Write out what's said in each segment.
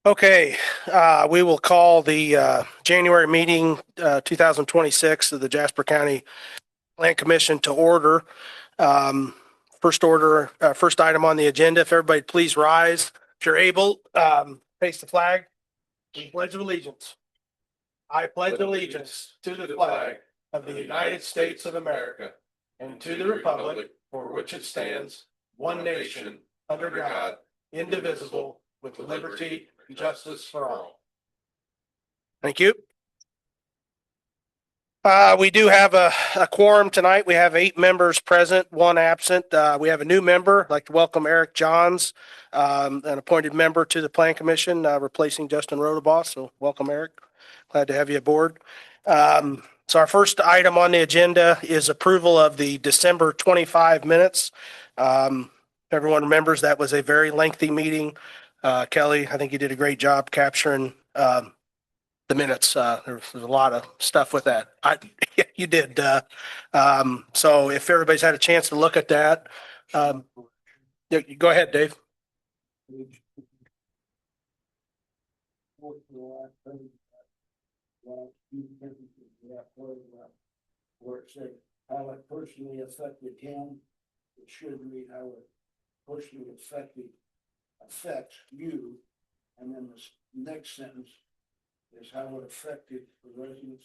Okay, we will call the January meeting 2026 of the Jasper County Land Commission to order. Um, first item on the agenda, if everybody please rise. If you're able, face the flag. We pledge allegiance. I pledge allegiance to the flag of the United States of America and to the republic for which it stands, one nation, under God, indivisible, with liberty and justice for all. Thank you. We do have a quorum tonight. We have 8 members present, 1 absent. We have a new member. I'd like to welcome Eric Johns, an appointed member to the Plan Commission, replacing Justin Rodaboss. So welcome, Eric. Glad to have you aboard. So our first item on the agenda is approval of the December 25 minutes. Everyone remembers that was a very lengthy meeting. Kelly, I think you did a great job capturing the minutes. There's a lot of stuff with that. Yeah, you did. So if everybody's had a chance to look at that, go ahead, Dave. Where it said how it personally affected him, it should read how it personally affects you. And then the next sentence is how it affected the residents.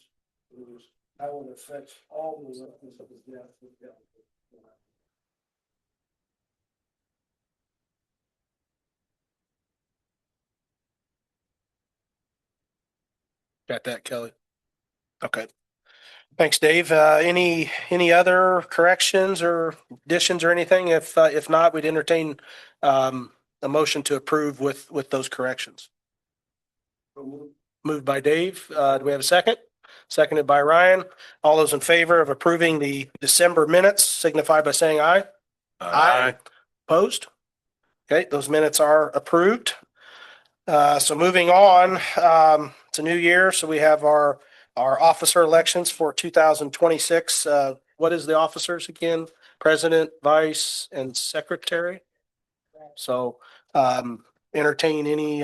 It was how it affects all the residents of the death. Got that, Kelly? Okay. Thanks, Dave. Any other corrections or additions or anything? If not, we'd entertain a motion to approve with those corrections. Moved by Dave. Do we have a second? Seconded by Ryan. All those in favor of approving the December minutes signify by saying aye. Aye. Opposed? Okay, those minutes are approved. So moving on, it's a new year, so we have our officer elections for 2026. What is the officers again? President, vice, and secretary. So entertain any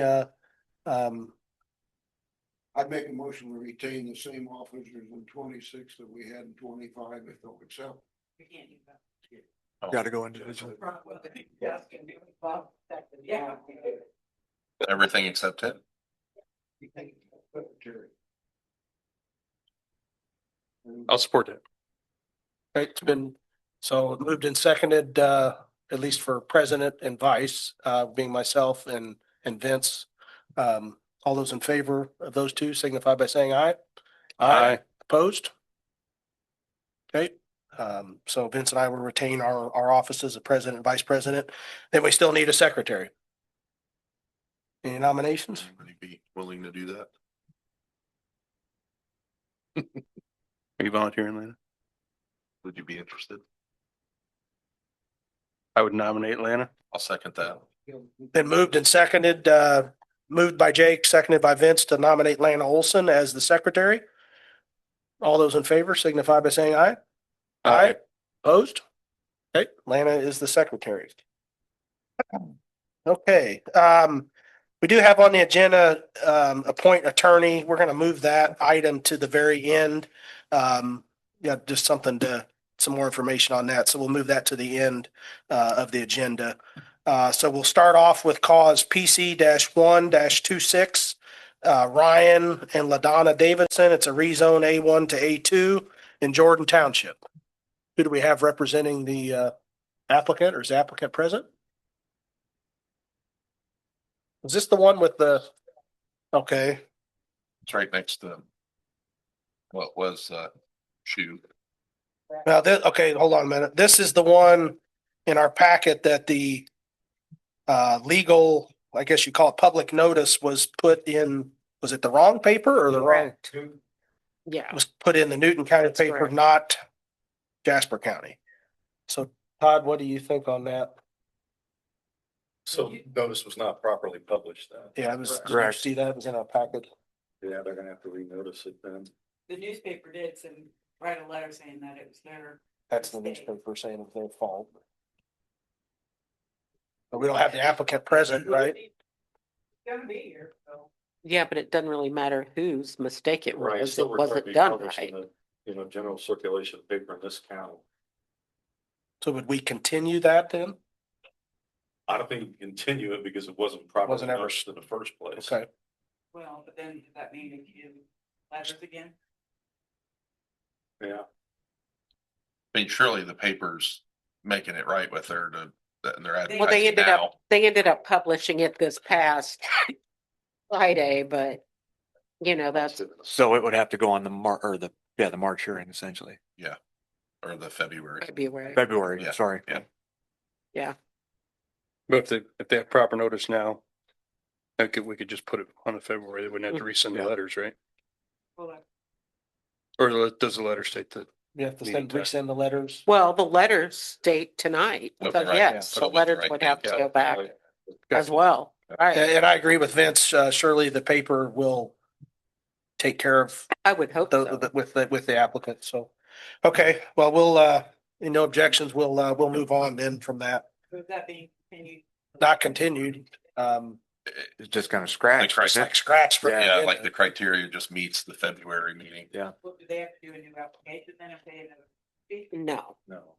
I'd make a motion to retain the same officers in 26 that we had in 25 if they'll accept. We can't do that. Got to go individually. Yeah. Everything except him. I'll support it. Right, it's been, so moved and seconded, at least for president and vice, being myself and Vince. All those in favor of those two signify by saying aye. Aye. Opposed? Okay, so Vince and I will retain our offices of president and vice president. Then we still need a secretary. Any nominations? Anybody be willing to do that? Are you volunteering, Lana? Would you be interested? I would nominate Lana. I'll second that. Been moved and seconded, moved by Jake, seconded by Vince to nominate Lana Olson as the secretary. All those in favor signify by saying aye. Aye. Opposed? Okay, Lana is the secretary. Okay, we do have on the agenda, appoint attorney. We're gonna move that item to the very end. Yeah, just some more information on that. So we'll move that to the end, of the agenda. So we'll start off with cause PC-1-26, Ryan and LaDonna Davidson. It's a rezone A1 to A2 in Jordan Township. Who do we have representing the applicant, or is the applicant present? Is this the one with the, okay, It's right next to what was shoe. now this, okay, hold on a minute. This is the one in our packet that the legal, I guess you call it public notice, was put in, was it the wrong paper or the wrong? Yeah. Was put in the Newton County That's paper, correct. not Jasper County. So Todd, what do you think on that? So notice was not properly published then. Yeah, it was, Correct. see that, it was in our packet. Yeah, they're gonna have to renotice it then. The newspaper did write a letter saying that it was their. That's the newspaper saying it's their fault. But we don't have the applicant present, right? Gonna be here, so. Yeah, but it doesn't really matter whose mistake it Right, was. still It required to wasn't be done published in right. the, general circulation paper in this county. So would we continue that then? I don't think we can continue it because it wasn't properly Wasn't ever- noticed in the first place. Okay. Well, but then does that mean that you letters again? Yeah, I mean, surely the paper's making it right with their, they're Well, they advertising ended now. up, they ended up publishing it this past Friday, but that's, So it would have to go on the the March hearing essentially. Or the February. February. February, Yeah, sorry. yeah. But if they have proper notice now, we could just put it on the February, they wouldn't have to resend the Yeah. letters, right? Well, that- Or does the letter state that? We have to Meeting send, time. resend the letters. Well, the letters state tonight. With So the right- yes, yeah, the put it with the letters right would have to date. go back right. as well. Right. And I agree with Vince. Surely the paper will take care of I would hope so. with the applicant. So, okay, well, no objections. We'll move on then from that. Would that be, can you, Not continued. It's just kind of scratched. Like It's like scratch. for- Yeah, like the criteria just meets the February meeting. what, do they have to do a new application then if they have a? No, No.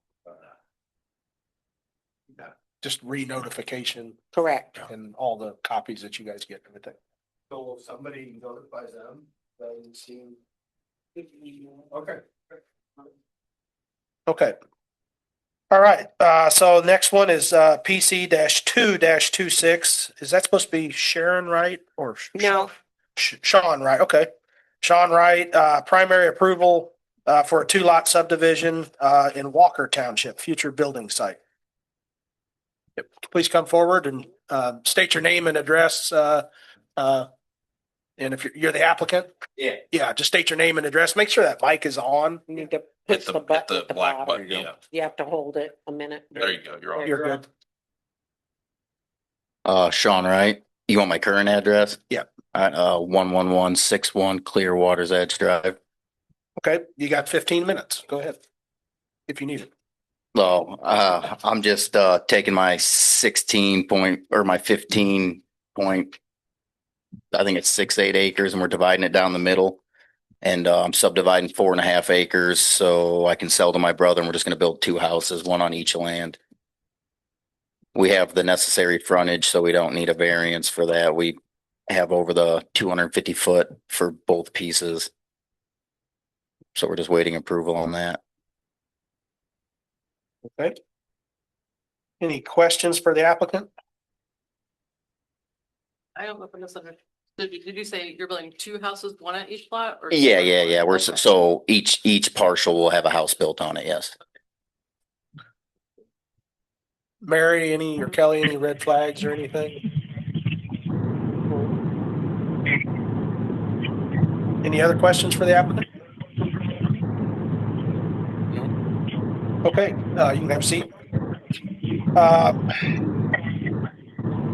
Just re-notification correct. and all the copies that you guys get and everything. So if somebody notifies them, doesn't seem. Okay. Okay. All right, so next one is PC -2-26. Is that supposed to be Sharon Wright or? No. Shaon Wright, okay. Shaon Wright, primary approval for a 2-lot subdivision in Walker Township, future building site. Yep, please come forward and state your name and address. And if you're the applicant? Yeah. Yeah, just state your name and address. Make sure that mic is on. You need to Hit push the the, button hit at the the black bottom. button, yeah. You have to hold it a minute. There you go, you're on. You're good. Shaon Wright. You want my current address? Yeah. At 11161 Clearwater's Edge Drive. Okay, you got 15 minutes. Go ahead. If you need it. So, I'm just taking my 16 point or my 15 point, I think it's 6-8 acres, and we're dividing it down the middle. And I'm subdividing 4.5 acres so I can sell to my brother, and we're just gonna build 2 houses, one on each land. We have the necessary frontage, so we don't need a variance for that. We have over the 250 foot for both pieces. So we're just waiting approval on that. Okay. Any questions for the applicant? I don't know if I misunderstood. Did you say you're building 2 houses, one at each lot? Or Yeah. We're, Okay. so each partial will have a house built on it, yes. Mary, or Kelly, any red flags or anything? Any other questions for the applicant? Okay, you can have a seat.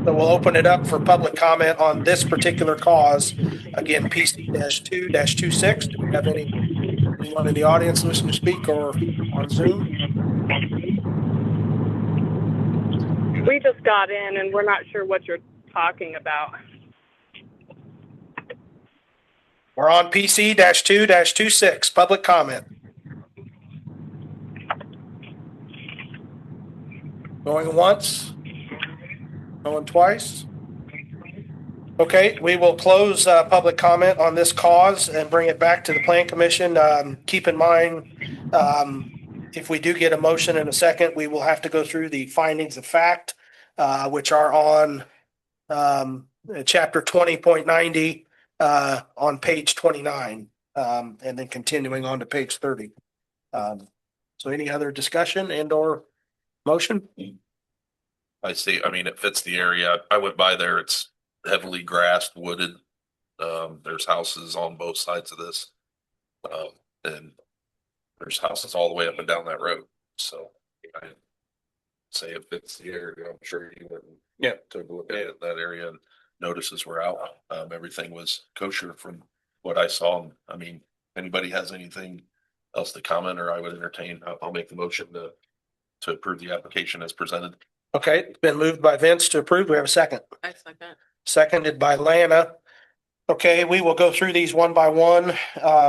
So we'll open it up for public comment on this particular cause. Again, PC-2-26. Do we have anyone in the audience listen to speak or on Zoom? We just got in and we're not sure what you're talking about. We're on PC-2-26, public comment. Going once? Going twice? Okay, we will close public comment on this cause and bring it back to the Plan Commission. Keep in mind, if we do get a motion in a second, we will have to go through the findings of fact, which are on chapter 20.90 on page 29, and then continuing on to page 30. So any other discussion and or motion? I see, I mean, it fits the area. I went by there, it's heavily grassed, wooded. There's houses on both sides of this. And there's houses all the way up and down that road, so I say it fits the area. I'm sure you wouldn't. Yeah. Took a look at that area and notices were out. Everything was kosher from what I saw. I mean, if anybody has anything else to comment, or I would entertain, I'll make the motion to approve the application as presented. Okay, it's been moved by Vince to approve. We have a second. I second. seconded by Lana. Okay, we will go through these one by one,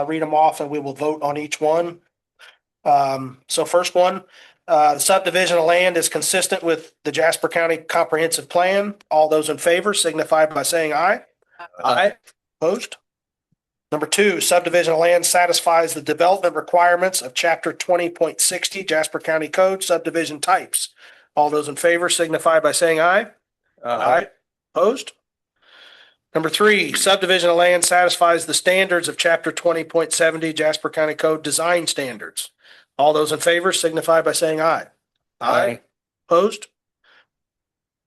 read them off, and we will vote on each one. So first one, the subdivision of land is consistent with the Jasper County Comprehensive Plan. All those in favor signify by saying aye. Aye. Opposed? Number two, subdivision of land satisfies the development requirements of chapter 20.60 Jasper County Code subdivision types. All those in favor signify by saying aye. Aye. Opposed? Number three, subdivision of land satisfies the standards of chapter 20.70 Jasper County Code design standards. All those in favor signify by saying aye. Aye. Opposed?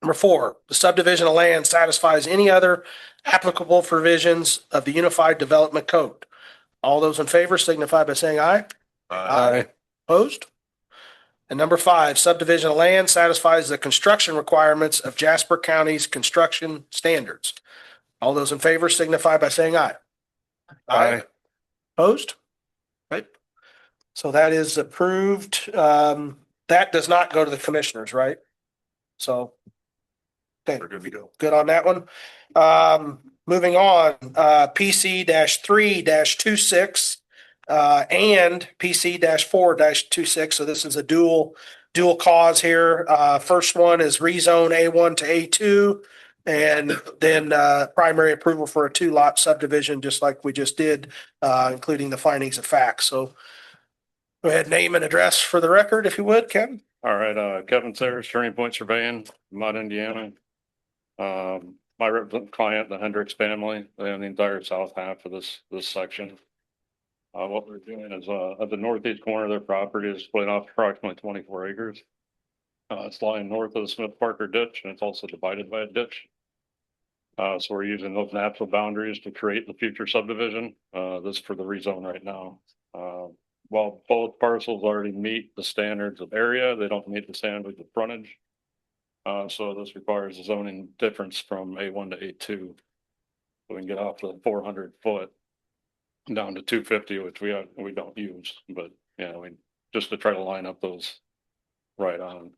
Number four, the subdivision of land satisfies any other applicable provisions of the Unified Development Code. All those in favor signify by saying aye. Aye. Opposed? And number five, subdivision of land satisfies the construction requirements of Jasper County's construction standards. All those in favor signify by saying aye. Aye. Opposed? Right. So that is approved. That does not go to the commissioners, right? So. Okay, We're good to go. good on that one. Moving on, PC-3-26 and PC-4-26. So this is a dual cause here. First one is rezone A1 to A2, and then primary approval for a 2-lot subdivision, just like we just did, including the findings of facts. So go ahead, name and address for the record, if you would, Kevin. All right, Kevin Sayers, Turning Point Surveying, Mott, Indiana. My representative client, the Hendrix family, they own the entire south half of this section. What we're doing is, at the northeast corner of their property is split off approximately 24 acres. It's lying north of the Smith Parker ditch, and it's also divided by a ditch. So we're using those natural boundaries to create the future subdivision. This is for the rezone right now. While both parcels already meet the standards of area, they don't meet the standards of frontage. So this requires a zoning difference from A1 to A2. We can get off the 400 foot down to 250, which we don't use, but yeah, we just to try to line up those right on.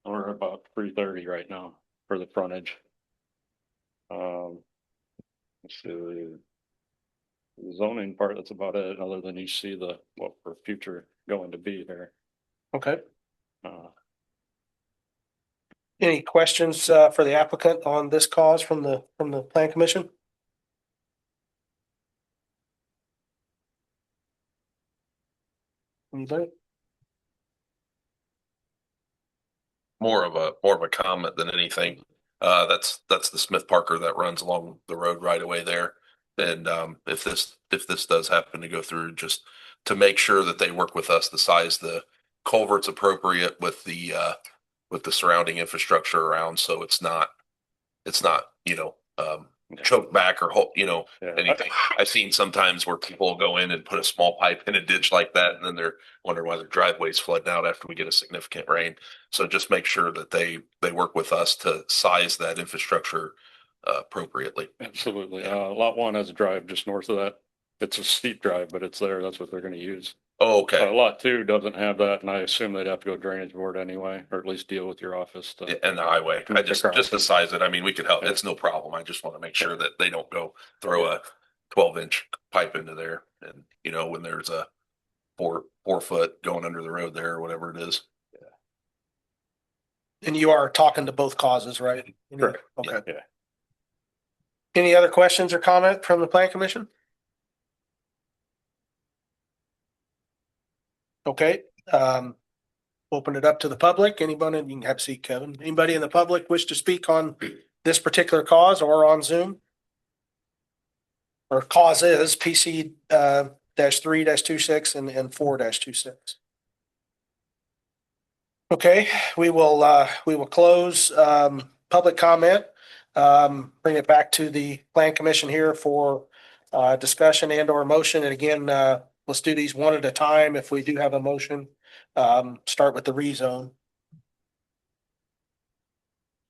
We're about 330 right now for the frontage. Let's see the zoning part. That's about it. Other than you see what for future going to be there. Okay. Any questions for the applicant on this cause from the Plan Commission? Anybody? More of a comment than anything. That's the Smith Parker that runs along the road right away there. And if this does happen to go through, just to make sure that they work with us to size the culverts appropriate with the surrounding infrastructure around, so it's not choked back or anything. I've seen sometimes where people go in and put a small pipe in a ditch like that, and then they're wondering why their driveway's flooding out after we get a significant rain. So just make sure that they work with us to size that infrastructure appropriately. Absolutely. Lot 1 has a drive just north of that. It's a steep drive, but it's there. That's what they're going to use. Oh, okay. Lot 2 doesn't have that, and I assume they'd have to go drainage board anyway, or at least deal with your office. And the highway. I just to size it. I mean, we could help. It's no problem. I just want to make sure that they don't go throw a 12-inch pipe into there. And when there's a 4 foot going under the road there or whatever it is. And you are talking to both causes, right? Correct. Okay. Yeah. Any other questions or comment from the Plan Commission? Okay, open it up to the public. Anybody, you can have a seat, Kevin. Anybody in the public wish to speak on this particular cause or on Zoom? Or cause is PC -3-26 and 4-26. Okay, we will close public comment. Bring it back to the Plan Commission here for discussion and or motion. And again, let's do these one at a time. If we do have a motion, start with the rezone.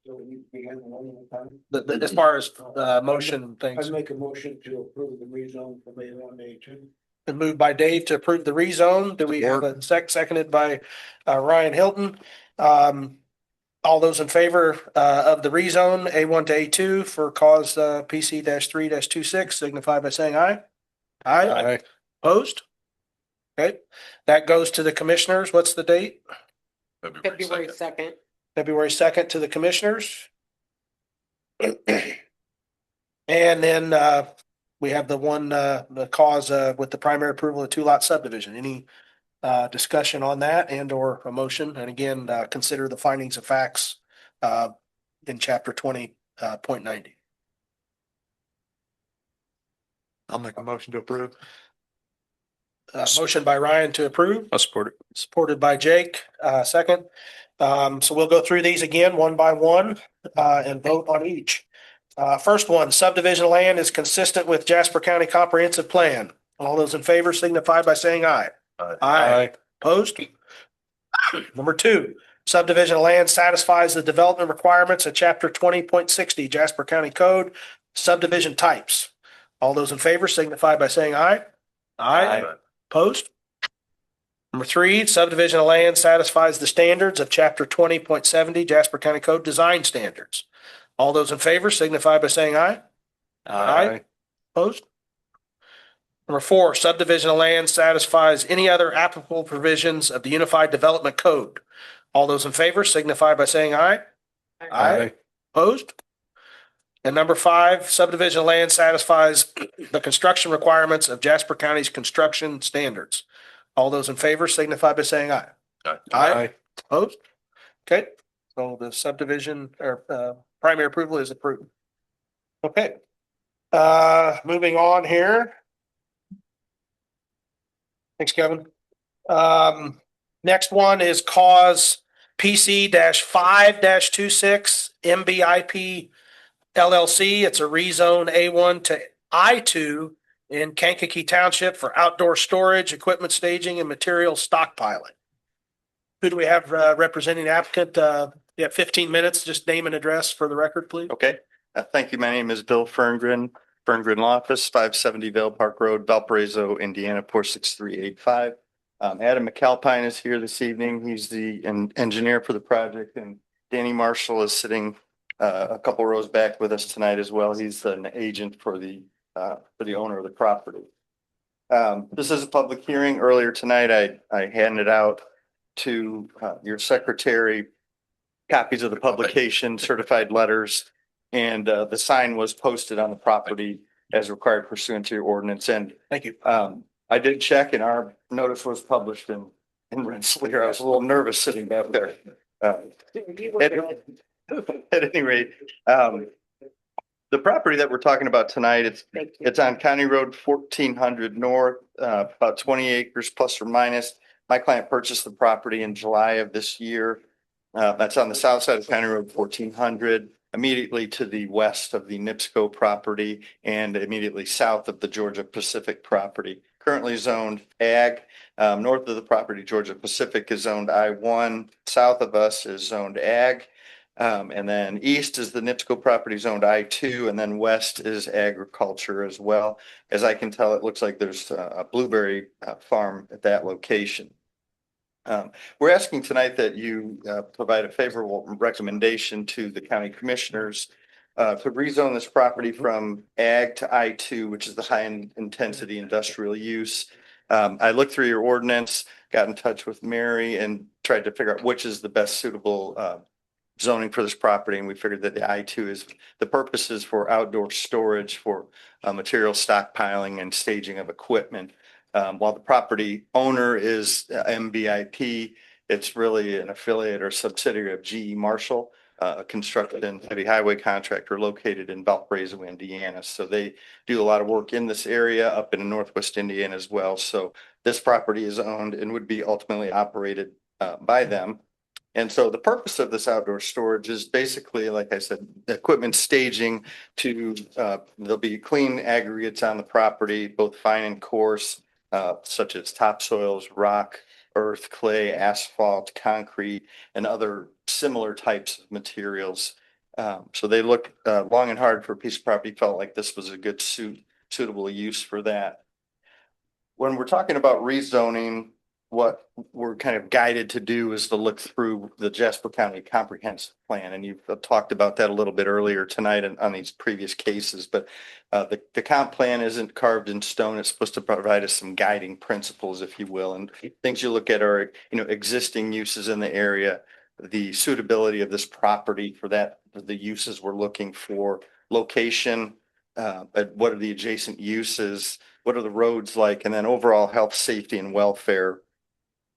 So we begin one at a time. As far as motion and things. I make a motion to approve the rezone from A1 to A2. Been moved by Dave to approve the rezone. Do we have a seconded by Ryan Hilton? All those in favor of the rezone A1 to A2 for cause PC-3-26 signify by saying aye. Aye. Opposed? Okay, that goes to the commissioners. What's the date? February 2nd. February 2nd to the commissioners. And then we have the one, the cause with the primary approval of 2-lot subdivision. Any discussion on that and or a motion? And again, consider the findings of facts in chapter 20.90. I'll make a motion to approve. Motion by Ryan to approve, I support it. supported by Jake, second. So we'll go through these again one by one and vote on each. First one, subdivision land is consistent with Jasper County Comprehensive Plan. All those in favor signify by saying aye. Aye. Opposed? Number 2, subdivision land satisfies the development requirements of chapter 20.60 Jasper County Code, subdivision types. All those in favor signify by saying aye. Aye. Opposed? Number 3, subdivision of land satisfies the standards of chapter 20.70 Jasper County Code design standards. All those in favor signify by saying aye. Aye. Opposed? Number 4, subdivision of land satisfies any other applicable provisions of the Unified Development Code. All those in favor signify by saying aye. Aye. Opposed? And number 5, subdivision of land satisfies the construction requirements of Jasper County's construction standards. All those in favor signify by saying aye. Aye. Opposed? Okay, so the subdivision or primary approval is approved. Okay. Moving on here. Thanks, Kevin. Next one is cause PC-5-26 MBIP LLC. It's a rezone A1 to I2 in Kankakee Township for outdoor storage, equipment staging, and material stockpiling. Who do we have representing the applicant? You have 15 minutes. Just name and address for the record, please. Okay, thank you. My name is Bill Ferngren, Law Office, 570 Vale Park Road, Valparaiso, Indiana, 46385. Adam McAlpine is here this evening. He's the engineer for the project, and Danny Marshall is sitting a couple rows back with us tonight as well. He's an agent for the owner of the property. This is a public hearing. Earlier tonight, I handed out to your secretary copies of the publication, certified letters, and the sign was posted on the property as required pursuant to your ordinance. And thank you. I did check, and our notice was published in Rensselaer. I was a little nervous sitting back there. At any rate, the property that we're talking about tonight, it's on County Road 1400 North, about 20 acres plus or minus. My client purchased the property in July of this year. That's on the south side of County Road 1400, immediately to the west of the NIPSCO property and immediately south of the Georgia Pacific property. Currently zoned ag. North of the property, Georgia Pacific is zoned I1. South of us is zoned ag. And then east is the NIPSCO property zoned I2, and then west is agriculture as well. As I can tell, it looks like there's a blueberry farm at that location. We're asking tonight that you provide a favorable recommendation to the county commissioners to rezone this property from ag to I2, which is the high intensity industrial use. I looked through your ordinance, got in touch with Mary, and tried to figure out which is the best suitable zoning for this property, and we figured that the I2 is the purpose is for outdoor storage for material stockpiling and staging of equipment. While the property owner is MBIP, it's really an affiliate or subsidiary of GE Marshall, a construction and heavy highway contractor located in Valparaiso, Indiana. So they do a lot of work in this area up in Northwest Indiana as well. So this property is owned and would be ultimately operated by them. And so the purpose of this outdoor storage is basically, like I said, equipment staging to, there'll be clean aggregates on the property, both fine and coarse, such as topsoils, rock, earth, clay, asphalt, concrete, and other similar types of materials. So they looked long and hard for a piece of property, felt like this was a good suitable use for that. When we're talking about rezoning, what we're kind of guided to do is to look through the Jasper County Comprehensive Plan. And you've talked about that a little bit earlier tonight on these previous cases, but the comp plan isn't carved in stone. It's supposed to provide us some guiding principles, if you will. And things you look at are, existing uses in the area, the suitability of this property for the uses we're looking for, location, what are the adjacent uses, what are the roads like, and then overall health, safety, and welfare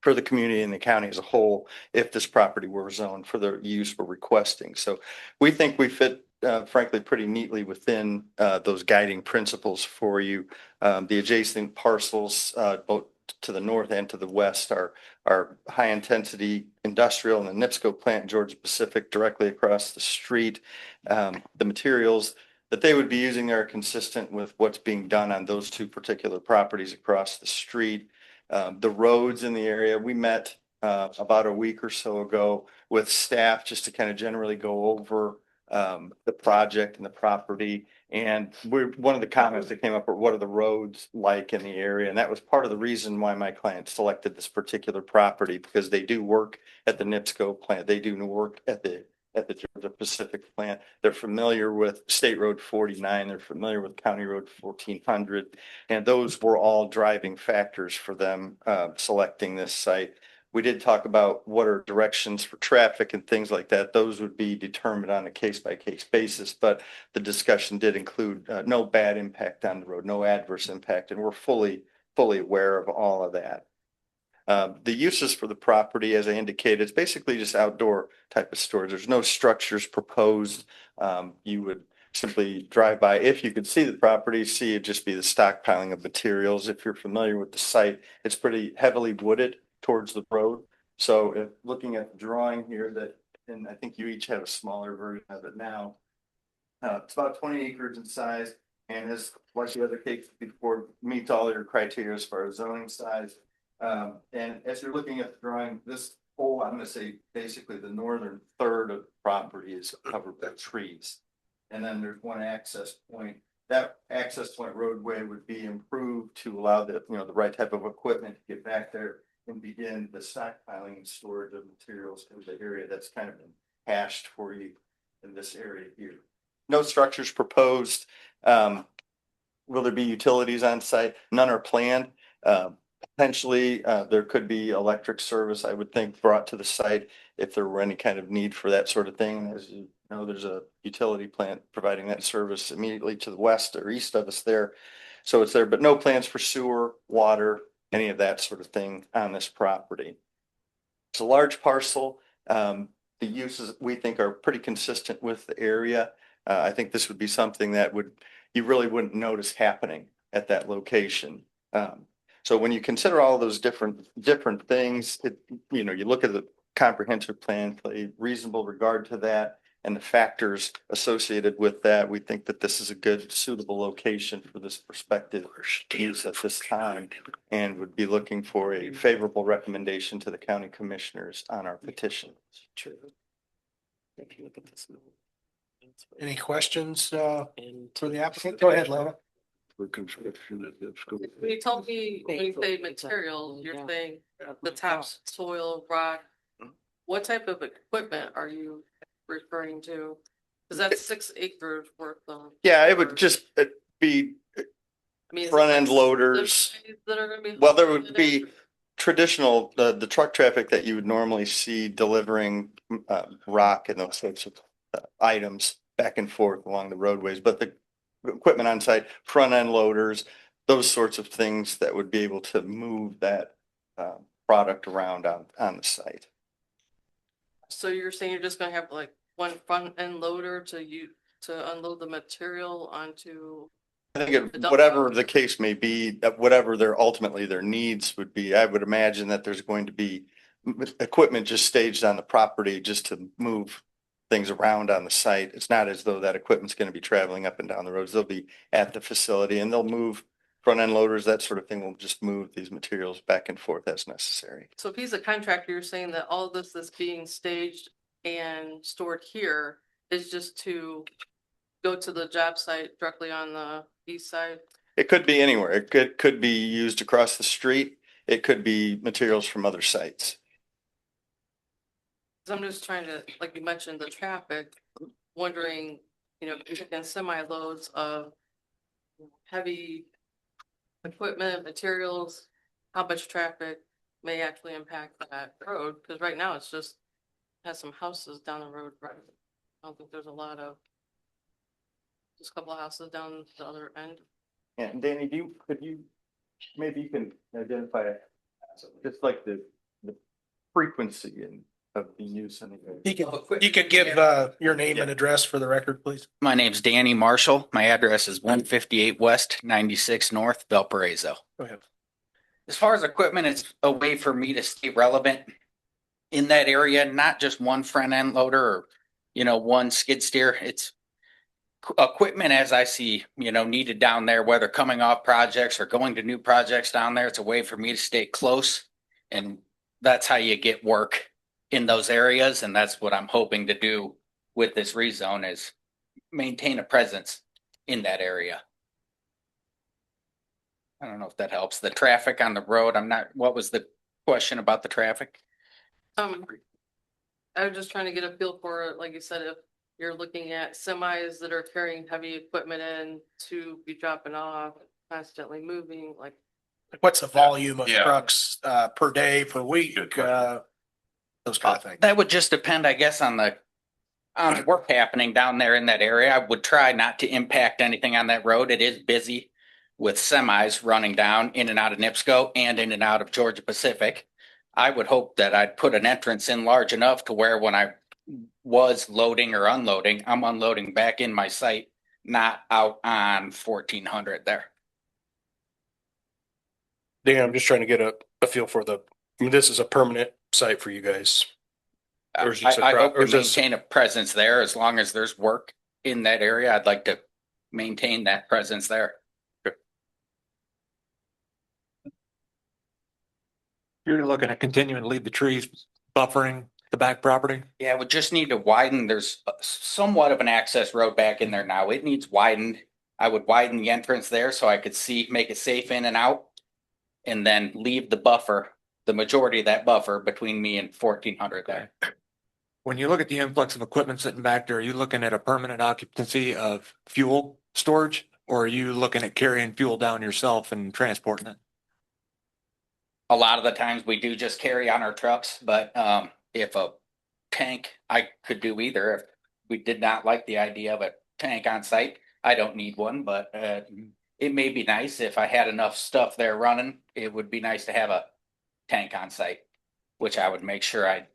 for the community and the county as a whole, if this property were zoned for the use we're requesting. So we think we fit, frankly, pretty neatly within those guiding principles for you. The adjacent parcels, both to the north and to the west, are high intensity industrial and the NIPSCO plant, Georgia Pacific, directly across the street. The materials that they would be using there are consistent with what's being done on those two particular properties across the street. The roads in the area, we met about a week or so ago with staff just to kind of generally go over the project and the property. And one of the comments that came up were, what are the roads like in the area? And that was part of the reason why my client selected this particular property, because they do work at the NIPSCO plant. They do work at the Georgia Pacific plant. They're familiar with State Road 49. They're familiar with County Road 1400. And those were all driving factors for them selecting this site. We did talk about what are directions for traffic and things like that. Those would be determined on a case-by-case basis, but the discussion did include no bad impact on the road, no adverse impact, and we're fully aware of all of that. The uses for the property, as I indicated, it's basically just outdoor type of storage. There's no structures proposed. You would simply drive by. If you could see the property, it'd just be the stockpiling of materials. If you're familiar with the site, it's pretty heavily wooded towards the road. So if looking at the drawing here and I think you each have a smaller version of it now, it's about 20 acres in size, and as like the other cases before, meets all your criteria as far as zoning size. And as you're looking at the drawing, this whole, I'm going to say basically the northern third of the property is covered by trees. And then there's one access point. That access point roadway would be improved to allow the right type of equipment to get back there and begin the stockpiling and storage of materials in the area that's kind of been hashed for you in this area here. No structures proposed. Will there be utilities on site? None are planned. Potentially, there could be electric service, I would think, brought to the site if there were any kind of need for that sort of thing. As you know, there's a utility plant providing that service immediately to the west or east of us there. So it's there, but no plans for sewer, water, any of that sort of thing on this property. It's a large parcel. The uses we think are pretty consistent with the area. I think this would be something that you really wouldn't notice happening at that location. So when you consider all those different things, you look at the comprehensive plan, play reasonable regard to that, and the factors associated with that, we think that this is a good, suitable location for this prospective use at this time, and would be looking for a favorable recommendation to the county commissioners on our petition. True. If you look at this. Any questions for the applicant? Go ahead, Lana. For construction at the school. When you told me, when you say materials, you're saying the topsoil, rock. What type of equipment are you referring to? Because that's 6 acres worth of. Yeah, it would just be front end loaders. That are gonna be. Well, there would be traditional, the truck traffic that you would normally see delivering rock and those sorts of items back and forth along the roadways, but the equipment on site, front end loaders, those sorts of things that would be able to move that product around on the site. So you're saying you're just gonna have like one front end loader to unload the material onto. I think whatever the case may be, whatever ultimately their needs would be, I would imagine that there's going to be equipment just staged on the property just to move things around on the site. It's not as though that equipment's going to be traveling up and down the roads. They'll be at the facility and they'll move front end loaders, that sort of thing will just move these materials back and forth as necessary. So if he's a contractor, you're saying that all of this is being staged and stored here is just to go to the job site directly on the east side? It could be anywhere. It could be used across the street. It could be materials from other sites. 'Cause I'm just trying to, like you mentioned, the traffic, wondering, again, semi loads of heavy equipment, materials, how much traffic may actually impact that road, because right now it's just has some houses down the road, right? I don't think there's a lot of, just a couple of houses down the other end. Yeah, and Danny, maybe you can identify just like the frequency of the use and. You could give your name and address for the record, please. My name's Danny Marshall. My address is 158 West, 96 North, Valparaiso. Go ahead. As far as equipment, it's a way for me to stay relevant in that area, not just one front end loader or, one skid steer. It's equipment as I see, needed down there, whether coming off projects or going to new projects down there. It's a way for me to stay close. And that's how you get work in those areas. And that's what I'm hoping to do with this rezone is maintain a presence in that area. I don't know if that helps. The traffic on the road, what was the question about the traffic? I was just trying to get a feel for, like you said, if you're looking at semis that are carrying heavy equipment in to be dropping off, constantly moving, like. What's the volume of Yeah. trucks per day, per week? Good question. Those kind of things. That would just depend, I guess, on the work happening down there in that area. I would try not to impact anything on that road. It is busy with semis running down in and out of NIPSCO and in and out of Georgia Pacific. I would hope that I'd put an entrance in large enough to where when I was loading or unloading, I'm unloading back in my site, not out on 1400 there. Dan, I'm just trying to get a feel for this is a permanent site for you guys. Or is it just I hope or to is this- maintain a presence there as long as there's work in that area. I'd like to maintain that presence there. You're looking at continuing to leave the trees buffering the back property? Yeah, we just need to widen. There's somewhat of an access road back in there now. It needs widened. I would widen the entrance there so I could make it safe in and out. And then leave the buffer, the majority of that buffer between me and 1400 there. When you look at the influx of equipment sitting back there, are you looking at a permanent occupancy of fuel storage? Or are you looking at carrying fuel down yourself and transporting it? A lot of the times we do just carry on our trucks, but if a tank, I could do either. If we did not like the idea of a tank on site, I don't need one, but it may be nice if I had enough stuff there running. It would be nice to have a tank on site, which I would make sure I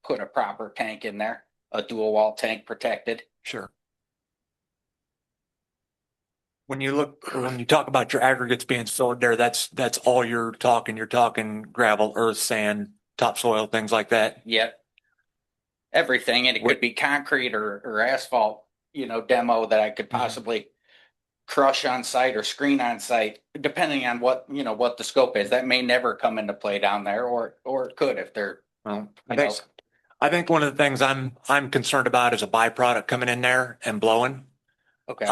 put a proper tank in there, a dual wall tank protected. Sure. When you talk about your aggregates being stored there, that's all you're talking. You're talking gravel, earth, sand, topsoil, things like that. Yep. Everything, and it could be concrete or asphalt, demo that I could possibly crush on site or screen on site, depending on what the scope is. That may never come into play down there, or it could if they're. Well, I think one of the things I'm concerned about is a byproduct coming in there and blowing. Okay.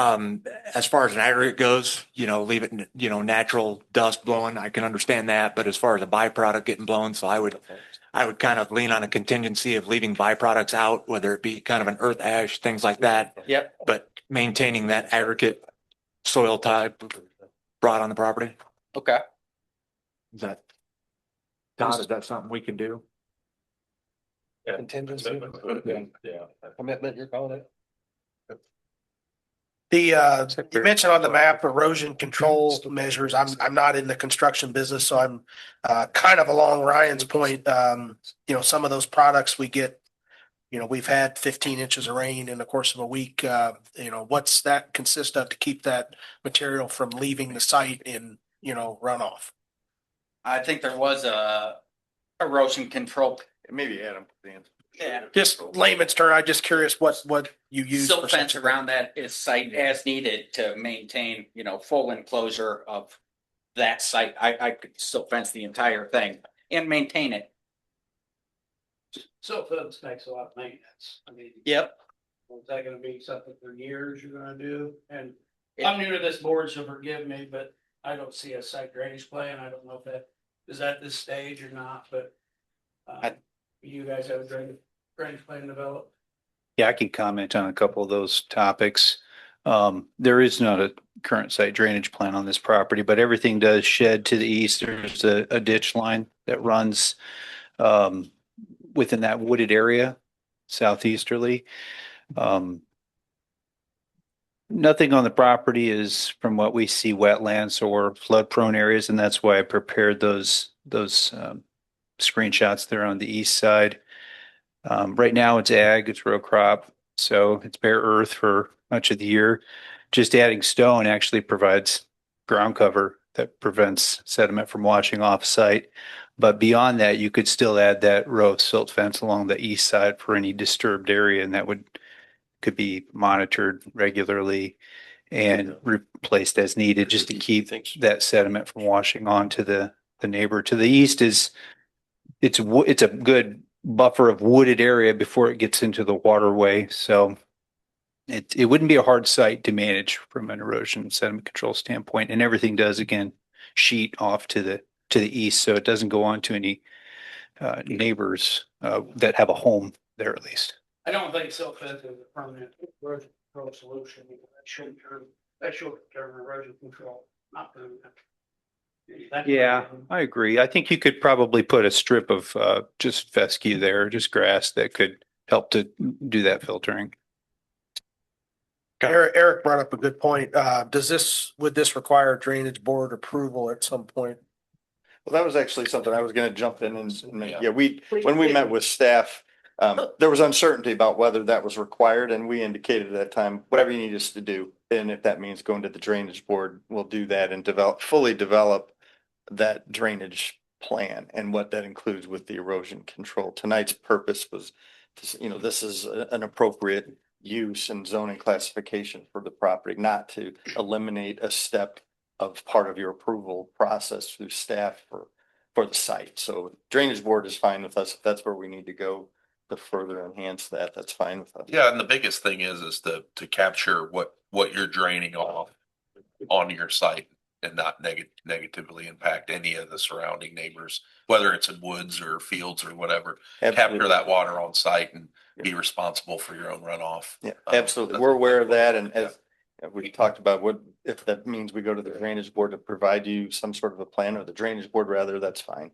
As far as an aggregate goes, leave it, natural dust blowing. I can understand that, but as far as a byproduct getting blown, so I would kind of lean on a contingency of leaving byproducts out, whether it be kind of an earth ash, things like that. Yep. But maintaining that aggregate soil type brought on the property. Okay. Is that something we can do? Contingency. Yeah. Commitment, you're calling it? You mentioned on the map erosion control measures. I'm not in the construction business, so I'm kind of along Ryan's point. Some of those products we get, we've had 15 inches of rain in the course of a week. What's that consist of to keep that material from leaving the site in, runoff? I think there was a erosion control. Maybe Adam. Yeah. Just layman's term. I'm just curious what you use. Silt fence around that is site as needed to maintain, full enclosure of that site. I could silt fence the entire thing and maintain it. So fence takes a lot of maintenance. Yep. Is that gonna be something for years you're gonna do? And I'm new to this board, so forgive me, but I don't see a site drainage plan. I don't know if that is at this stage or not, but you guys have a drainage plan developed? Yeah, I can comment on a couple of those topics. There is not a current site drainage plan on this property, but everything does shed to the east. There's a ditch line that runs within that wooded area southeasterly. Nothing on the property is, from what we see, wetlands or flood prone areas, and that's why I prepared those screenshots there on the east side. Right now it's ag, it's row crop, so it's bare earth for much of the year. Just adding stone actually provides ground cover that prevents sediment from washing off site. But beyond that, you could still add that row of silt fence along the east side for any disturbed area, and that could be monitored regularly and replaced as needed just to keep that sediment from washing onto the neighbor. To the east it's a good buffer of wooded area before it gets into the waterway. So it wouldn't be a hard site to manage from an erosion and sediment control standpoint. And everything does, again, sheet off to the east, so it doesn't go on to any neighbors that have a home there at least. I don't think silt fence is a permanent erosion control solution. That short-term erosion control, not permanent. Yeah, I agree. I think you could probably put a strip of just fescue there, just grass that could help to do that filtering. Eric brought up a good point. Would this require drainage board approval at some point? Well, that was actually something I was gonna jump in and when we met with staff, there was uncertainty about whether that was required, and we indicated at that time, whatever you need us to do. And if that means going to the drainage board, we'll do that and fully develop that drainage plan and what that includes with the erosion control. Tonight's purpose was, this is an appropriate use and zoning classification for the property, not to eliminate a step of part of your approval process through staff for the site. So drainage board is fine with us. If that's where we need to go to further enhance that, that's fine with us. Yeah, and the biggest thing is to capture what you're draining off on your site and not negatively impact any of the surrounding neighbors, whether it's in woods or fields or whatever. Absolutely. Capture that water on site and be responsible for your own runoff. Yeah, absolutely. We're aware of that. And as we talked about, what if that means we go to the drainage board to provide you some sort of a plan, or the drainage board rather, that's fine.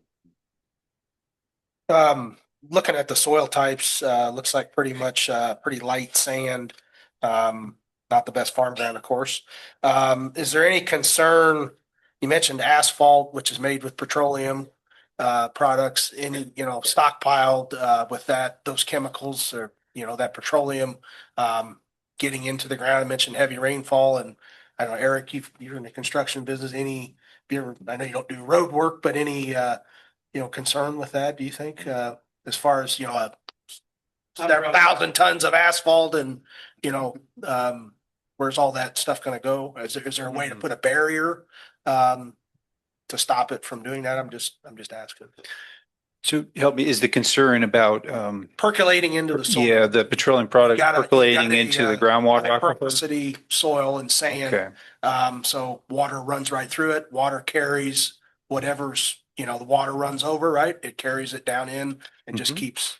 Looking at the soil types, looks like pretty much pretty light sand. Not the best farm ground, of course. Is there any concern? You mentioned asphalt, which is made with petroleum products, any, stockpiled with those chemicals or, that petroleum getting into the ground. I mentioned heavy rainfall, and I don't know, Eric, you're in the construction business. I know you don't do road work, but any, concern with that, do you think, as far as, 1,000 tons of asphalt and, where's all that stuff going to go? Is there a way to put a barrier to stop it from doing that? I'm just asking. So help me, is the concern about Percolating into the soil? Yeah, the petroleum product percolating into the groundwater aquifer? City soil and sand. Okay. So water runs right through it. Water carries whatever's, the water runs over, right? It carries it down in and just keeps,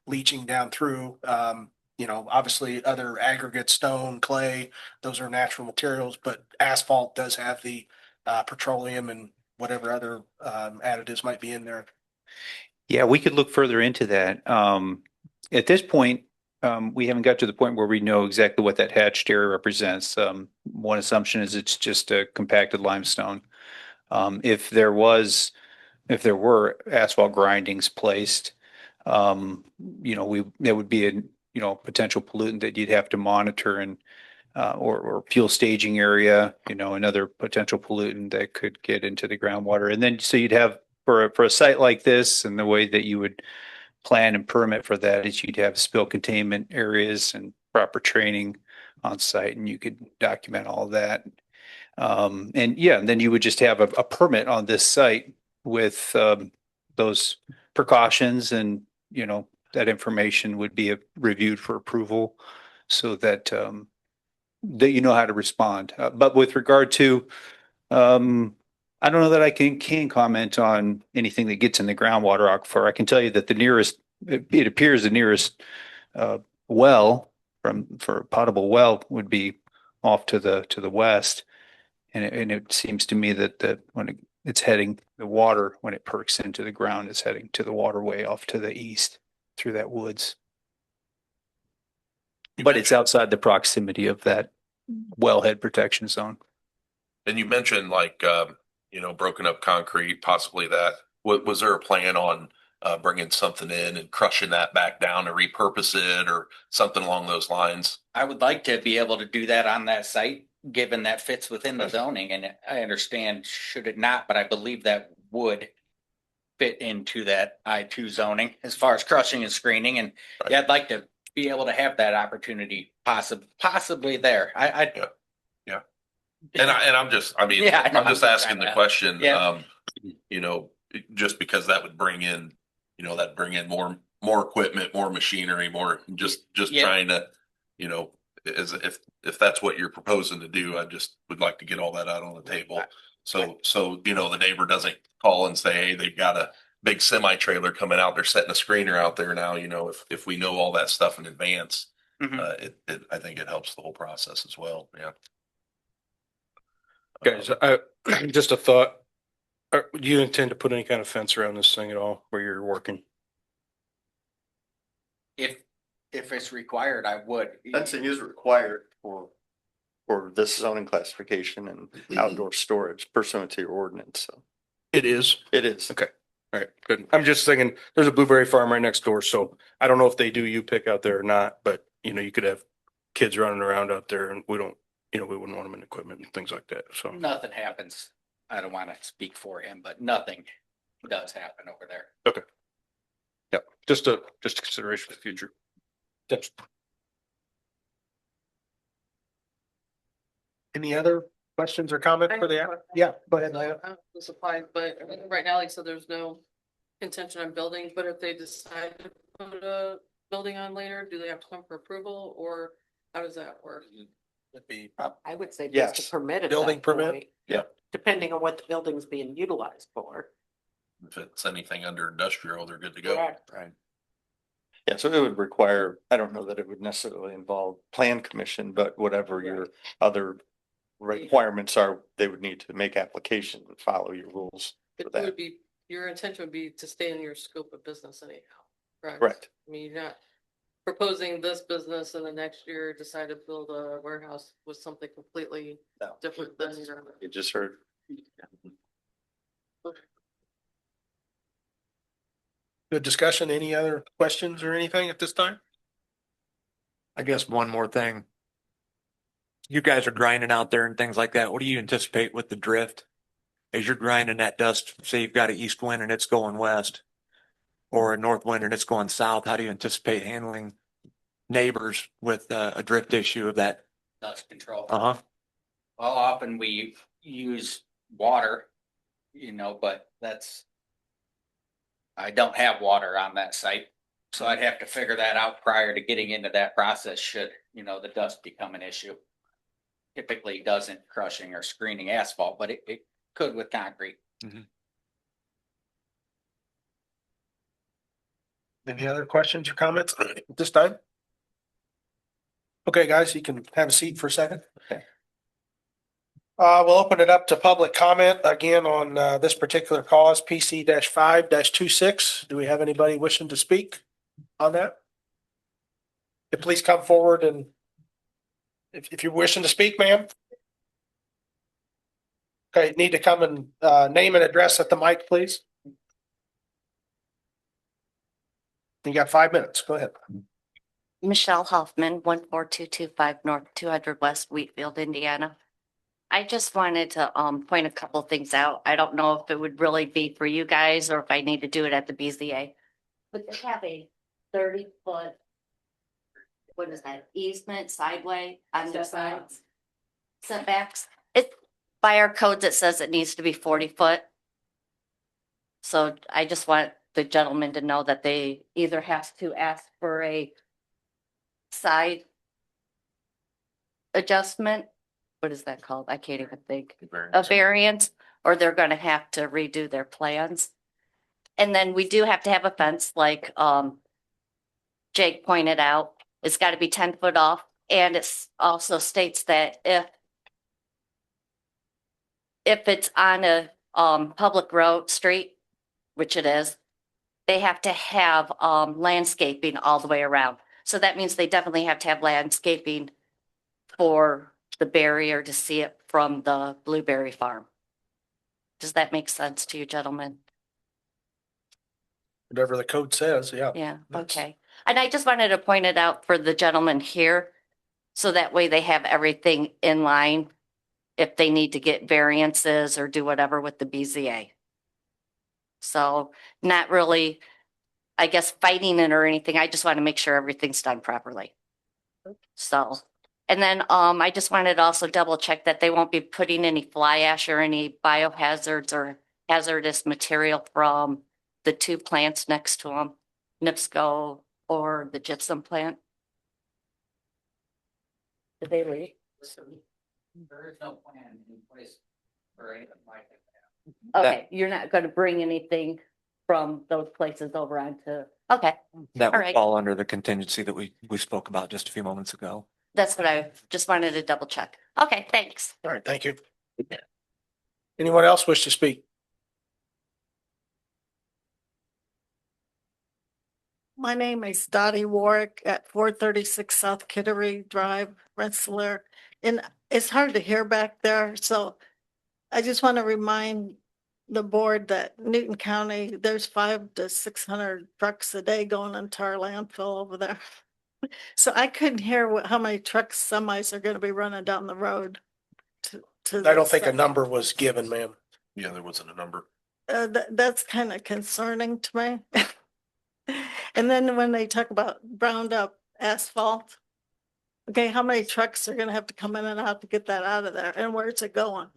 leaching down through. Obviously other aggregates, stone, clay, those are natural materials, but asphalt does have the petroleum and whatever other additives might be in there. Yeah, we could look further into that. At this point, we haven't got to the point where we know exactly what that hatched area represents. One assumption is it's just a compacted limestone. If there were asphalt grindings placed, that would be a potential pollutant that you'd have to monitor, and or fuel staging area, another potential pollutant that could get into the groundwater. And then so you'd have for a site like this, and the way that you would plan and permit for that is you'd have spill containment areas and proper training on site, and you could document all of that. And then you would just have a permit on this site with those precautions, and that information would be reviewed for approval so that that how to respond. But with regard to I don't know that I can comment on anything that gets in the groundwater aquifer. I can tell you that the nearest, it appears the nearest well for a potable well would be off to the west. And it seems to me that when it's heading, the water, when it perks into the ground, is heading to the waterway off to the east through that woods. But it's outside the proximity of that wellhead protection zone. And you mentioned like, broken up concrete, possibly that. Was there a plan on bringing something in and crushing that back down to repurpose it or something along those lines? I would like to be able to do that on that site, given that fits within the zoning, and I understand should it not, but I believe that would fit into that I2 zoning as far as crushing and screening, and Right. yeah, I'd like to be able to have that opportunity possibly there. And I'm just, I mean, Yeah, I know, I'm just I'm just asking trying the to- question, Yeah. just because that would bring in, that'd bring in more equipment, more machinery, more, just Yeah. trying to, as if that's what you're proposing to do, I just would like to get all that out on the table. So, the neighbor doesn't call and say, hey, they've got a big semi trailer coming out, they're setting a screener out there now, if we know all that stuff in advance, Mhm. I think it helps the whole process as well. Yeah. Guys, just a thought. Do you intend to put any kind of fence around this thing at all where you're working? If it's required, I would. Fencing is required for this zoning classification and outdoor storage pursuant to your ordinance, so It is. it is. Okay. All right, good. I'm just thinking, there's a blueberry farm right next door, so I don't know if they do you pick out there or not, but you could have kids running around out there and we wouldn't want them in equipment and things like that, so. Nothing happens. I don't want to speak for him, but nothing does happen over there. Yeah, just a consideration for the future. Yes. Any other questions or comments for the, yeah, go ahead, Leah. The supplies, but right now, like, so there's no intention on building, but if they decide to put a building on later, do they have to come for approval or how does that work? It'd be I would say Yes. just a permit at Building that permit? point. Yeah. Depending on what the building's being utilized for. If it's anything under industrial, they're good to go. Correct. Right. Yeah, so it would require, I don't know that it would necessarily involve plan commission, but whatever your other requirements are, they would need to make application and follow your rules for It that. would be, your intention would be to stay in your scope of business anyhow, correct? Correct. I mean, you're not proposing this business and the next year decide to build a warehouse with something completely No. different than your. You just heard. Good discussion. Any other questions or anything at this time? I guess one more thing. You guys are grinding out there and things like that. What do you anticipate with the drift? As you're grinding that dust, say you've got an east wind and it's going west or a north wind and it's going south, how do you anticipate handling neighbors with a drift issue of that? Dust control. Uh-huh. Well, often we use water, but I don't have water on that site. So I'd have to figure that out prior to getting into that process should, the dust become an issue. Typically doesn't crushing or screening asphalt, but it could with concrete. Any other questions or comments at this time? Okay, guys, you can have a seat for a second. Okay. We'll open it up to public comment again on this particular cause, PC-5-26. Do we have anybody wishing to speak on that? Please come forward and if you're wishing to speak, ma'am. Okay, need to come and name and address at the mic, please. You got 5 minutes. Go ahead. Michelle Hoffman, 14225 North 200 West Wheatfield, Indiana. I just wanted to point a couple things out. I don't know if it would really be for you guys or if I need to do it at the BZA. But they have a 30-foot, what is that, easement sideway on the sides? Setbacks. It, by our codes, it says it needs to be 40 foot. So I just want the gentleman to know that they either have to ask for a side adjustment. What is that called? I can't even think. A variance, or they're gonna have to redo their plans. And then we do have to have a fence, like, Jake pointed out. It's gotta be 10 foot off, and it's also states that if it's on a, public road, street, which it is, they have to have, landscaping all the way around. So that means they definitely have to have landscaping for the barrier to see it from the blueberry farm. Does that make sense to you, gentlemen? Whatever the code says, yeah. Yeah, That's- okay. And I just wanted to point it out for the gentleman here, so that way they have everything in line if they need to get variances or do whatever with the BZA. So not really, I guess, fighting it or anything. I just want to make sure everything's done properly. So, and then I just wanted to also double check that they won't be putting any fly ash or any biohazards or hazardous material from the two plants next to them, NIPSCO or the gypsum plant. Did they leave? There is no plan in place for anything like that. Okay, you're not gonna bring anything from those places over onto, okay, That All would right. fall under the contingency that we spoke about just a few moments ago. that's what I just wanted to double check. Okay, thanks. All right, thank you. Anyone else wish to speak? My name is Dottie Warwick at 436 South Kittery Drive, Rensselaer. And it's hard to hear back there, so I just want to remind the board that Newton County, there's 500 to 600 trucks a day going into our landfill over there. So I couldn't hear how many trucks, semis are going to be running down the road to I don't the think a site. number was given, ma'am. Yeah, there wasn't a number. That's kind of concerning to me. And then when they talk about ground up asphalt, okay, how many trucks are gonna have to come in and out to get that out of there, and where's it going?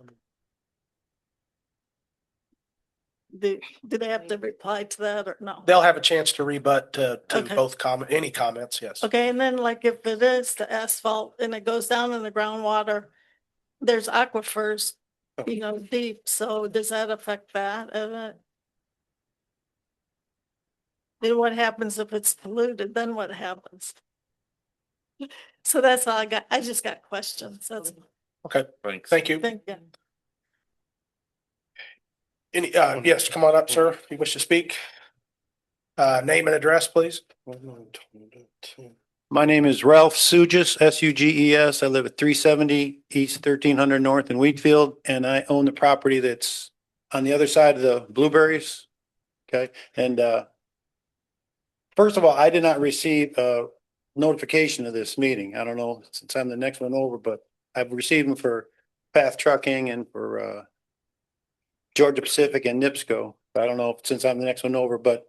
Do they have to reply to that or no? They'll have a chance to rebut to Okay. both any comments, yes. Okay, and then like if it is the asphalt and it goes down in the groundwater, there's aquifers, deep, so does that affect that? Then what happens if it's polluted? Then what happens? So that's all I got. I just got questions. That's, Okay, Thanks. thank you. thank you. Any, yes, come on up, sir. If you wish to speak. Name and address, please. My name is Ralph Suges, Suges. I live at 370 East 1300 North in Wheatfield, and I own the property that's on the other side of the blueberries. Okay, and first of all, I did not receive a notification of this meeting. I don't know since I'm the next one over, but I've received them for Path Trucking and for Georgia Pacific and NIPSCO. I don't know if since I'm the next one over, but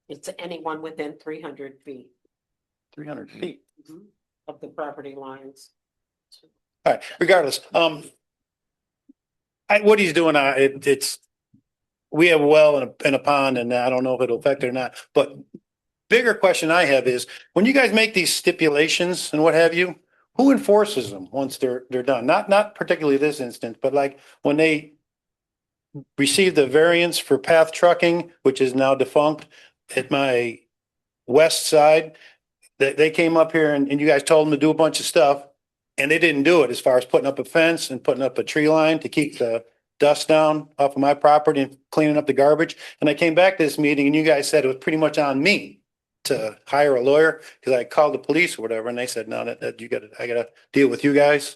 It's anyone within 300 feet 300 feet. of the property lines. All right, regardless, what he's doing, it's, we have a well and a pond, and I don't know if it'll affect it or not, but bigger question I have is, when you guys make these stipulations and what have you, who enforces them once they're done? Not particularly this instance, but like when they received the variance for Path Trucking, which is now defunct at my west side, they came up here and you guys told them to do a bunch of stuff and they didn't do it as far as putting up a fence and putting up a tree line to keep the dust down off of my property and cleaning up the garbage. And I came back to this meeting and you guys said it was pretty much on me to hire a lawyer because I called the police or whatever. And they said, no, that I gotta deal with you guys.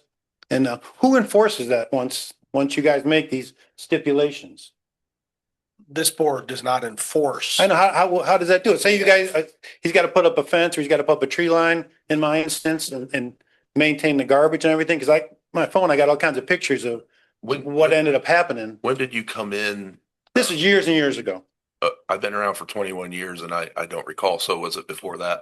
And who enforces that once you guys make these stipulations? This board does not enforce. I know, how does that do it? Say you guys, he's got to put up a fence or he's got to put up a tree line in my instance and maintain the garbage and everything. Cause my phone, I got all kinds of pictures of what ended up happening. When did you come in? This is years and years ago. I've been around for 21 years and I don't recall. So was it before that?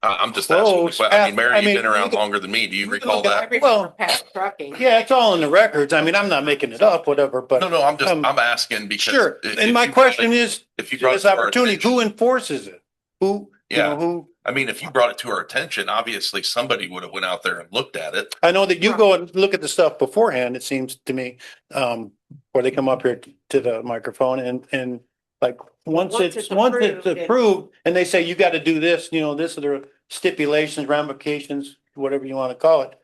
I'm just asking. I mean, Marion, you've been around longer than me. Do you recall that? Well, Path Trucking. yeah, it's all in the records. I mean, I'm not making it up, whatever, but. No, I'm asking because. Sure. And my question is, if you brought this opportunity, who enforces it? Who, you know, who? I mean, if you brought it to our attention, obviously somebody would have went out there and looked at it. I know that you go and look at the stuff beforehand, it seems to me, where they come up here to the microphone and like, once it's approved and they say you got to do this, you know, this are the stipulations, ramifications, whatever you want to call it.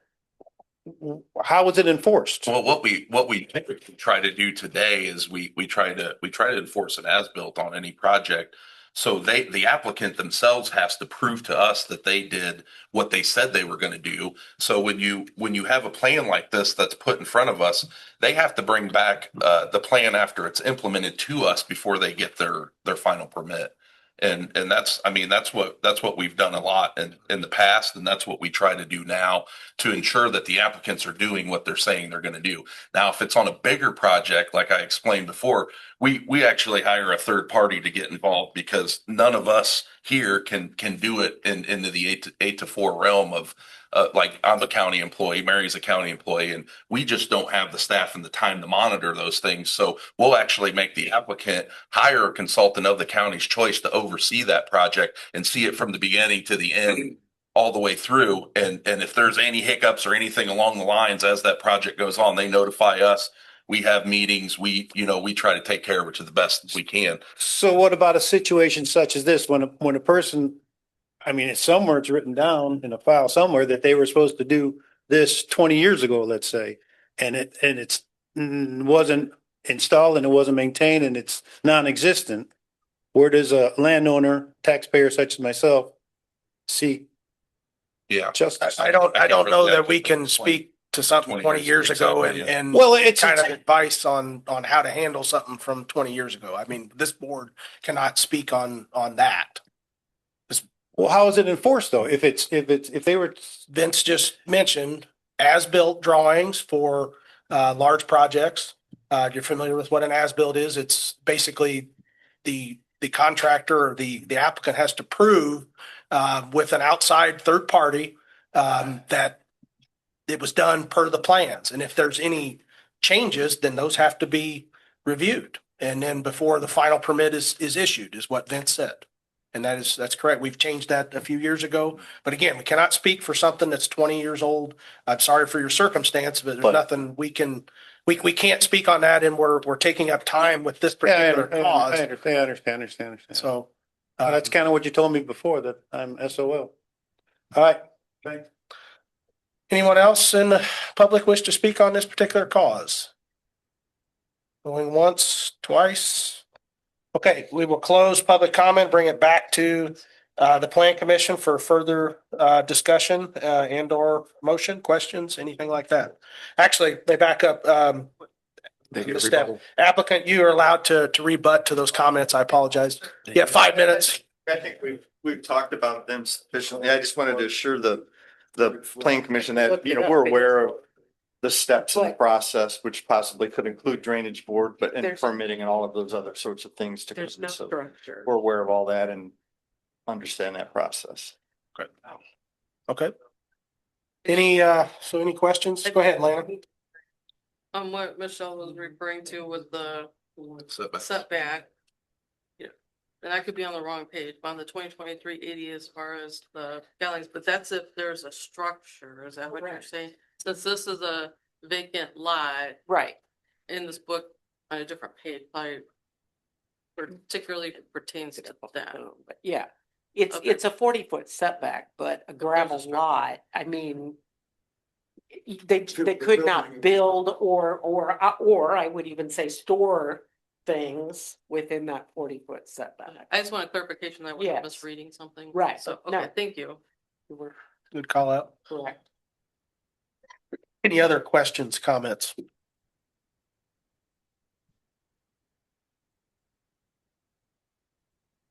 How is it enforced? Well, what we typically try to do today is we try to enforce an as-built on any project. So the applicant themselves has to prove to us that they did what they said they were going to do. So when you have a plan like this that's put in front of us, they have to bring back the plan after it's implemented to us before they get their final permit. And that's, I mean, that's what we've done a lot in the past, and that's what we try to do now to ensure that the applicants are doing what they're saying they're going to do. Now, if it's on a bigger project, like I explained before, we actually hire a third party to get involved because none of us here can do it into the 8 to 4 realm of like I'm a county employee, Mary's a county employee, and we just don't have the staff and the time to monitor those things. So we'll actually make the applicant hire a consultant of the county's choice to oversee that project and see it from the beginning to the end, all the way through. And if there's any hiccups or anything along the lines as that project goes on, they notify us. We have meetings. We try to take care of it to the best we can. So what about a situation such as this, when a person, I mean, it's somewhere, it's written down in a file somewhere that they were supposed to do this 20 years ago, let's say, and it's wasn't installed and it wasn't maintained and it's non-existent. Where does a landowner, taxpayer such as myself seek Yeah. justice? I don't know that we can speak to something 20 years ago and Well, it's kind of advice on how to handle something from 20 years ago. I mean, this board cannot speak on that. Well, how is it enforced though? If they were, Vince just mentioned as-built drawings for large projects. You're familiar with what an as-built is. It's basically the contractor or the applicant has to prove with an outside third party that it was done per the plans. And if there's any changes, then those have to be reviewed. And then before the final permit is issued, is what Vince said. And that's correct. We've changed that a few years ago. But again, we cannot speak for something that's 20 years old. I'm sorry for your circumstance, but there's nothing we can't speak on that. And we're taking up time with this particular cause. I understand. So that's kind of what you told me before, that I'm SOL. All right, thanks. anyone else in the public wish to speak on this particular cause? Going once, twice. Okay, we will close public comment, bring it back to the Plan Commission for further discussion and or motion, questions, anything like that. Actually, they back up. Applicant, you are allowed to rebut to those comments. I apologize. Yeah, 5 minutes. I think we've talked about them sufficiently. I just wanted to assure the Plan Commission that, we're aware of the steps in the process, which possibly could include drainage board, but and permitting and all of those other sorts of things to. There's no structure. We're aware of all that and understand that process. Okay. Any questions? Go ahead, Lana. What Michelle was referring to with the setback. Yeah, and I could be on the wrong page, but on the 2023 80 as far as the guidelines, but that's if there's a structure, is that what you're saying? Since this is a vacant lot. Right. In this book, on a different page, probably particularly pertains to that. But yeah, it's a 40-foot setback, but a gravel lot, I mean, they could not build or I would even say store things within that 40-foot setback. I just want a clarification that I wasn't misreading something. Right. So, okay, thank you. Good call out. Correct. Any other questions, comments? What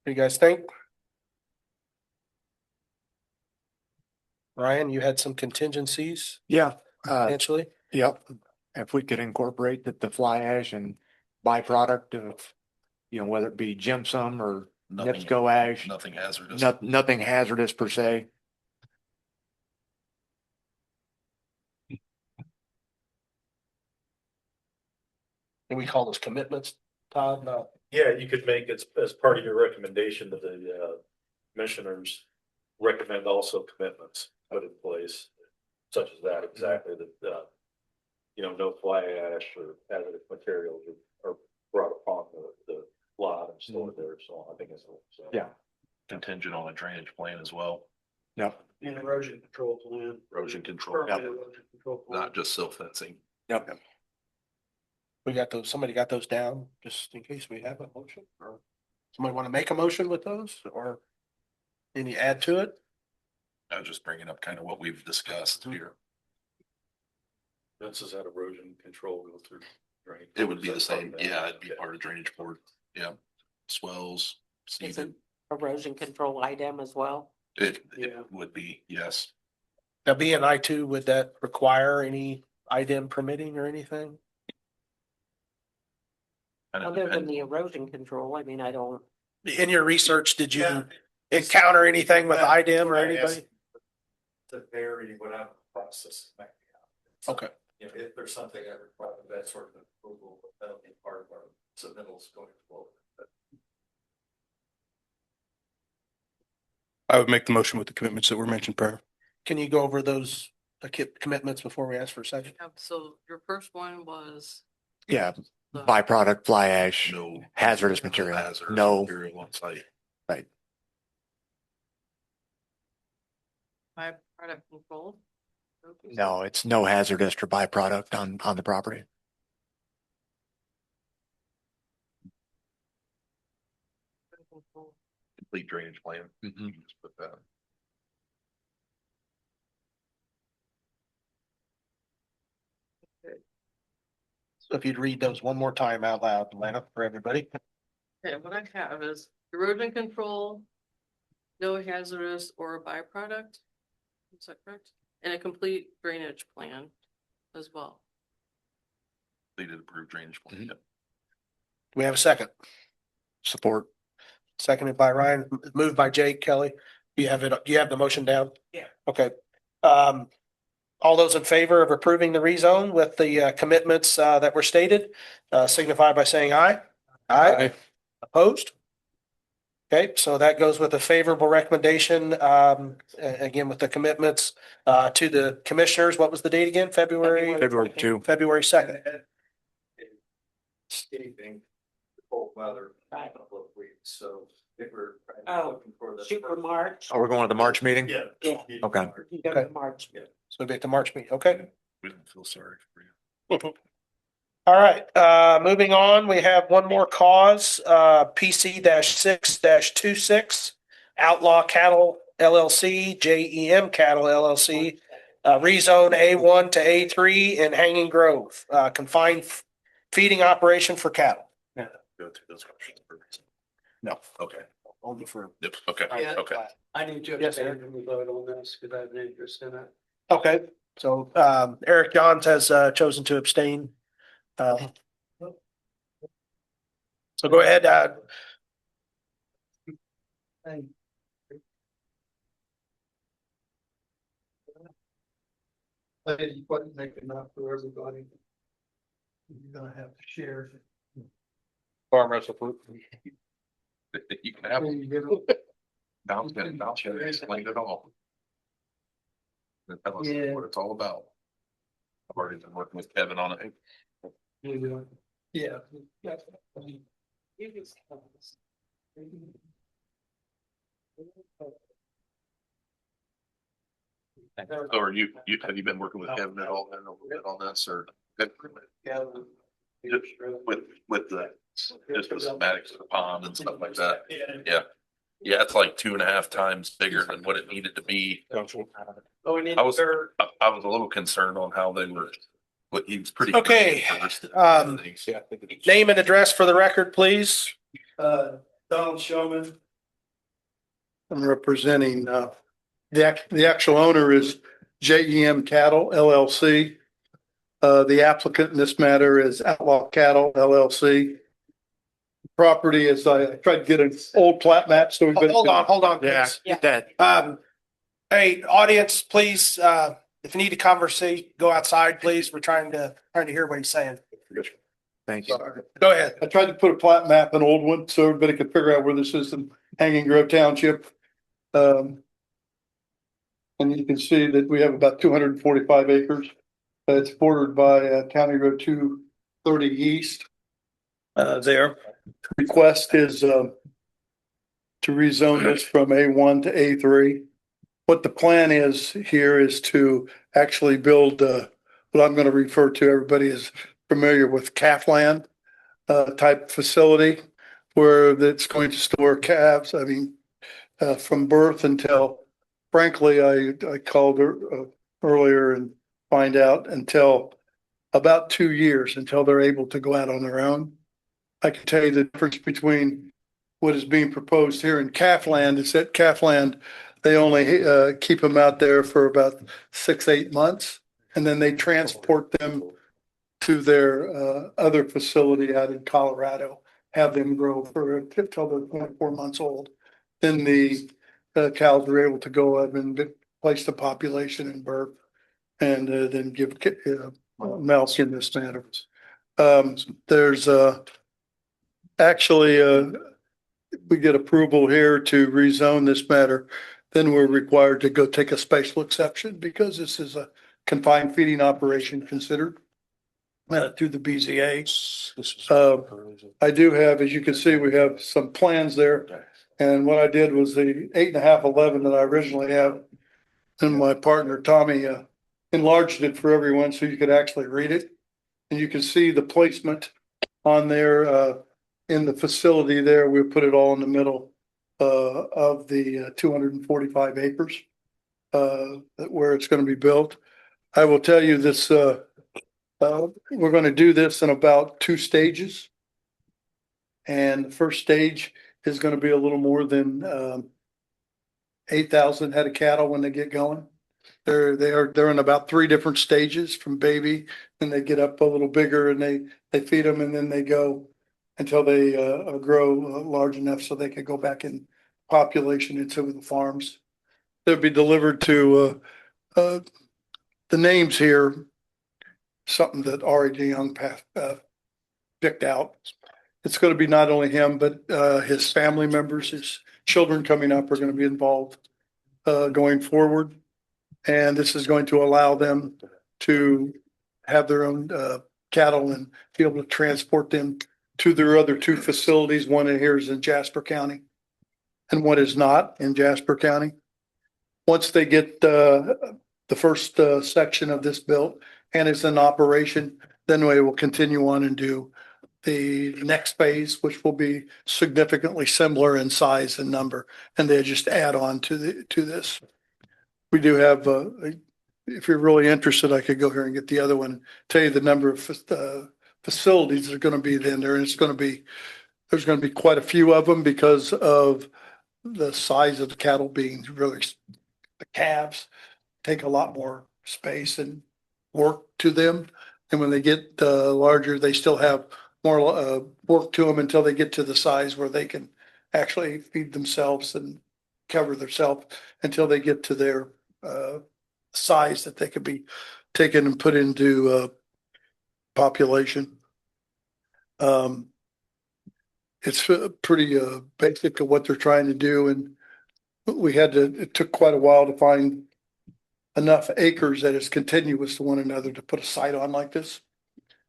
do you guys think? Ryan, you had some contingencies Yeah. potentially? Yep. If we could incorporate the fly ash and byproduct of, whether it be gypsum or NIPSCO ash. Nothing hazardous. Nothing hazardous per se. And we call those commitments, Todd? No. Yeah, you could make it as part of your recommendation to the commissioners, recommend also commitments put in place, such as that, exactly, that, no fly ash or hazardous materials are brought upon the lot and stored there, so I think it's. Yeah. Contingent on a drainage plan as well, Yep. And erosion control plan. erosion control, Permanent erosion control plan. not just silt fencing. Yep. We got those, somebody got those down, just in case we have a motion, or somebody want to make a motion with those, or any add to it? I was just bringing up kind of what we've discussed here. This is that erosion control go through. Right. It would be the same, yeah, it'd be part of drainage board, yeah, swells, Is seeded, it erosion control item as well? it Yeah. would be, yes. Now, being I2, would that require any IDEM permitting or anything? Kind of Other than depends. the erosion control, I mean, I don't. In your research, did Yeah. you encounter anything with IDEM or anybody? To vary whatever process might be out. Okay. If there's something that requires that sort of approval, that'll be part of our submittals going forward. I would make the motion with the commitments that were mentioned prior. Can you go over those commitments before we ask for a second? So your first one was Yeah. the Byproduct, fly ash, No. hazardous material, Hazardous no, material on site. right. byproduct control. No, it's no hazardous or byproduct on the property. Complete drainage plan. You can just put that. So if you'd read those one more time out loud, Lana, for everybody. Okay, what I have is erosion control, no hazardous or byproduct. Is that correct? And a complete drainage plan as well. Completed approved drainage plan. Yep. Do we have a second? Support. Seconded by Ryan, moved by Jake Kelly. You have it, do you have the motion down? Yeah. Okay. All those in favor of approving the rezone with the commitments that were stated, signify by saying aye. Aye. Opposed? Okay, so that goes with a favorable recommendation, again, with the commitments to the commissioners. What was the date again? February 2. February 2nd. Escaping the cold weather in Right. a couple of weeks, so if we're. Oh, looking for the Shoot for March. Oh, we're going to the March meeting? Yeah. Yeah. Okay. You go to March. So it'll be at the March meeting. Okay. We don't feel sorry for you. All right, moving on, we have one more cause, PC 6-26, Outlaw Cattle LLC, JEM Cattle LLC, rezone A1 to A3 in Hanging Grove, confined feeding operation for cattle. Go through those questions. No, Okay. only for. Yep. Okay. Yeah. Okay. I need to Yes, sir. abstain from the vote on this because I have an interest in it. Okay, so, Eric Johns has, chosen to abstain. So go ahead, Lady, wasn't make enough for everybody. You're gonna have to share. Farm recipe. You can have. When you get it. Val's gonna explain it all. And tell us Yeah. what it's all about. I've already been working with Kevin on it. Yeah. So are you, have you been working with Kevin at all then a little bit on this or? With the, just the schematics of the pond and stuff like that? Yeah. Yeah, it's like 2.5 times bigger than what it needed to be. Oh, we need I was, dirt. I was a little concerned on how they were, but he was pretty. Okay, name and address for the record, please. Donald Showman. I'm representing, the actual owner is JEM Cattle LLC. The applicant in this matter is Outlaw Cattle LLC. Property is, I tried to get an old plat map, so we've been. Hold on. Yeah, please. get that. Hey, audience, please, if you need to conversate, go outside, please. We're trying to hear what he's saying. Thank you. Go ahead. I tried to put a plat map, an old one, so everybody could figure out where this is in Hanging Grove Township. And you can see that we have about 245 acres. It's bordered by County Road 230 East. There. Request is to rezone this from A1 to A3. What the plan is here is to actually build what I'm going to refer to, everybody is familiar with calf land type facility where that's going to store calves. I mean, from birth until, frankly, I called her earlier and find out until about 2 years until they're able to go out on their own. I can tell you the difference between what is being proposed here in calf land is that calf land, they only keep them out there for about 6-8 months, and then they transport them to their other facility out in Colorado, have them grow for until they're 24 months old. Then the cows are able to go up and place the population in birth and then give milk in this manner. There's actually we get approval here to rezone this matter, then we're required to go take a special exception because this is a confined feeding operation considered through the BZA. I do have, as you can see, we have some plans there. And what I did was the 8.5-11 that I originally have, and my partner Tommy enlarged it for everyone so you could actually read it. And you can see the placement on there in the facility there. We put it all in the middle of the 245 acres where it's going to be built. I will tell you this, we're going to do this in about 2 stages. And the first stage is going to be a little more than 8,000 head of cattle when they get going. They're in about 3 different stages from baby, and they get up a little bigger and they feed them, and then they go until they grow large enough so they can go back in population into the farms. They'll be delivered to the names here, something that Ari DeYoung picked out. It's going to be not only him, but his family members, his children coming up are going to be involved going forward. And this is going to allow them to have their own cattle and be able to transport them to their other 2 facilities. One in here is in Jasper County and one is not in Jasper County. Once they get the first section of this built and it's in operation, then we will continue on and do the next phase, which will be significantly similar in size and number, and they just add on to this. We do have, if you're really interested, I could go here and get the other one, tell you the number of facilities that are going to be in there, and there's going to be quite a few of them because of the size of the cattle being really, the calves take a lot more space and work to them. And when they get larger, they still have more work to them until they get to the size where they can actually feed themselves and cover themselves until they get to their size that they could be taken and put into population. It's pretty basic of what they're trying to do, and it took quite a while to find enough acres that is continuous to one another to put a site on like this.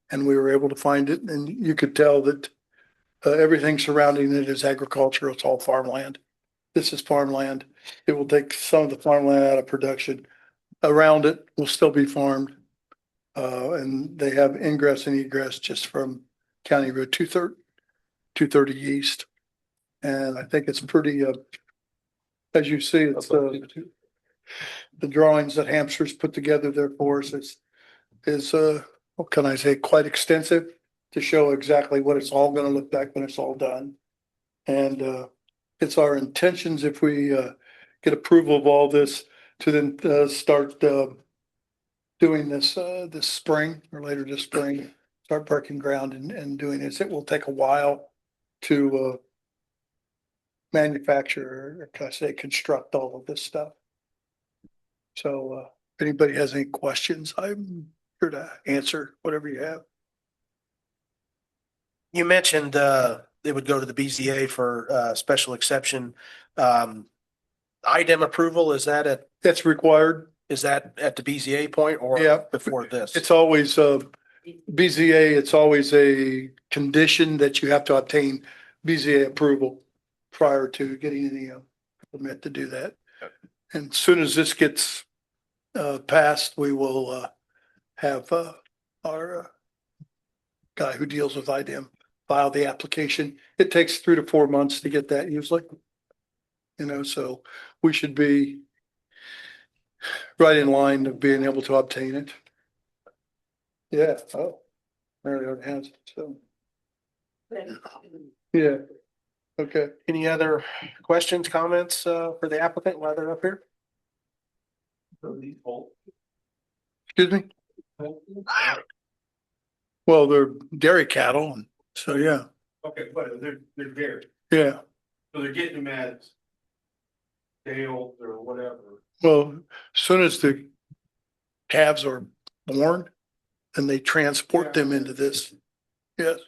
And we were able to find it, and you could tell that everything surrounding it is agricultural. It's all farmland. This is farmland. It will take some of the farmland out of production. Around it will still be farmed. And they have ingress and egress just from County Road 230 East. And I think it's pretty, as you see, it's the drawings that Hampshire's put together there for us is what can I say, quite extensive to show exactly what it's all going to look like when it's all done. And it's our intentions, if we get approval of all this, to then start doing this this spring or later this spring, start breaking ground and doing this. It will take a while to manufacture, or can I say construct all of this stuff. So if anybody has any questions, I'm here to answer whatever you have. You mentioned it would go to the BZA for special exception. IDEM approval, is that That's required. is that at the BZA point or Yeah. before this? It's always, BZA, it's always a condition that you have to obtain BZA approval prior to getting any permit to do that. And as soon as this gets passed, we will have our guy who deals with IDEM file the application. It takes 3 to 4 months to get that usually. So we should be right in line of being able to obtain it. Yeah, oh, Marion has it, so. Yeah, okay. Any other questions, comments for the applicant while they're up here? Excuse me? Well, they're dairy cattle, and so, yeah, Okay, but they're dairy, yeah. so they're getting them at Dale or whatever. Well, as soon as the calves are born, then they transport them into this. Yes,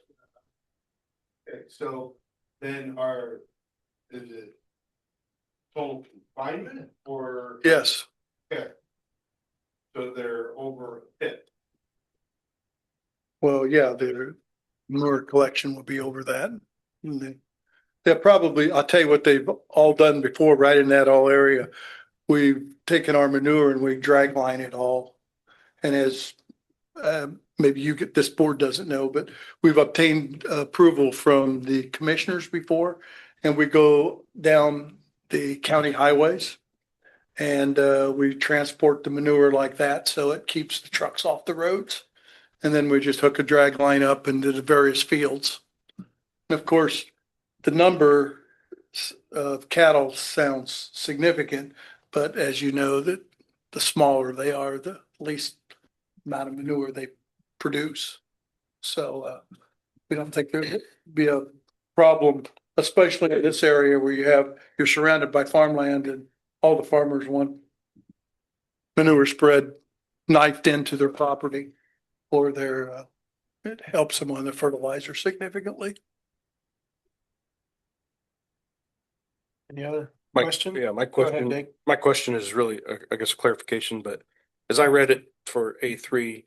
Okay, so then is it total confinement or? yes. Okay. So they're over a pit. Well, yeah, their manure collection will be over that. And they're probably, I'll tell you what they've all done before, right in that all area. We've taken our manure and we drag line it all. And as maybe this board doesn't know, but we've obtained approval from the commissioners before. And we go down the county highways and we transport the manure like that. So it keeps the trucks off the roads. And then we just hook a drag line up into the various fields. And of course, the number of cattle sounds significant, but as you know, that the smaller they are, the least amount of manure they produce. So we don't think there'd be a problem, especially in this area where you're surrounded by farmland and all the farmers want manure spread knifed into their property or it helps them on their fertilizer significantly. Any other My- question? Yeah, my Go ahead, question, Dave. my question is really, I guess, a clarification, but as I read it for A3,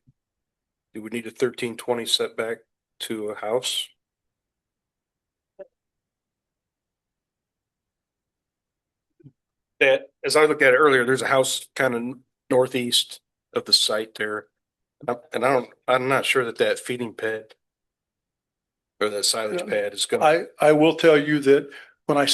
you would need a 1320 setback to a house. That, as I looked at it earlier, there's a house kind of northeast of the site there. And I'm not sure that feeding pad or that silage pad is gonna. I will tell you that when I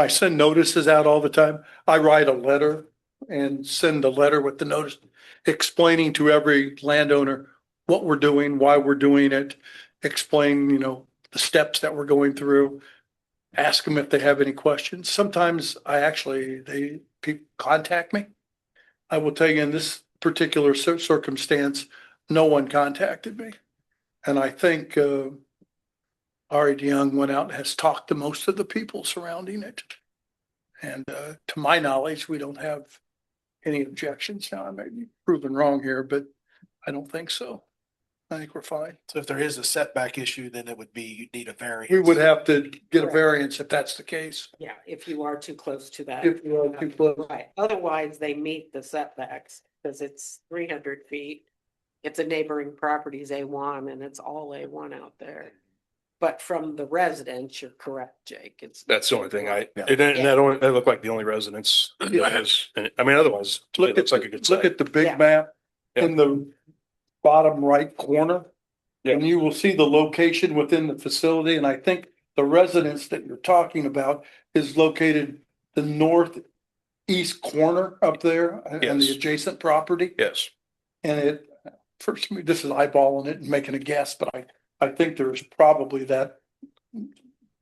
send notices out all the time, I write a letter and send a letter with the notice explaining to every landowner what we're doing, why we're doing it, explain, the steps that we're going through, ask them if they have any questions. Sometimes people contact me. I will tell you in this particular circumstance, no one contacted me. And I think Ari DeYoung went out and has talked to most of the people surrounding it. And to my knowledge, we don't have any objections. Now, I may be proven wrong here, but I don't think so. I think we're fine. So if there is a setback issue, then it would be, you'd need a variance. We would have to get a Correct. variance if that's the case. Yeah, if you are too close to that. If you are too close. Right, otherwise they meet the setbacks, because it's 300 feet. It's a neighboring property's A1 and it's all A1 out there. But from the residents, you're correct, Jake. That's the only thing Yeah. that looked like the only residence. Yeah. I mean, otherwise, it looks like a good Look site. at the big Yeah. map Yeah. in the bottom right corner. Yeah. And you will see the location within the facility. And I think the residence that you're talking about is located the northeast corner up there and the Yes. adjacent property. Yes. And this is eyeballing it and making a guess, but I think there's probably that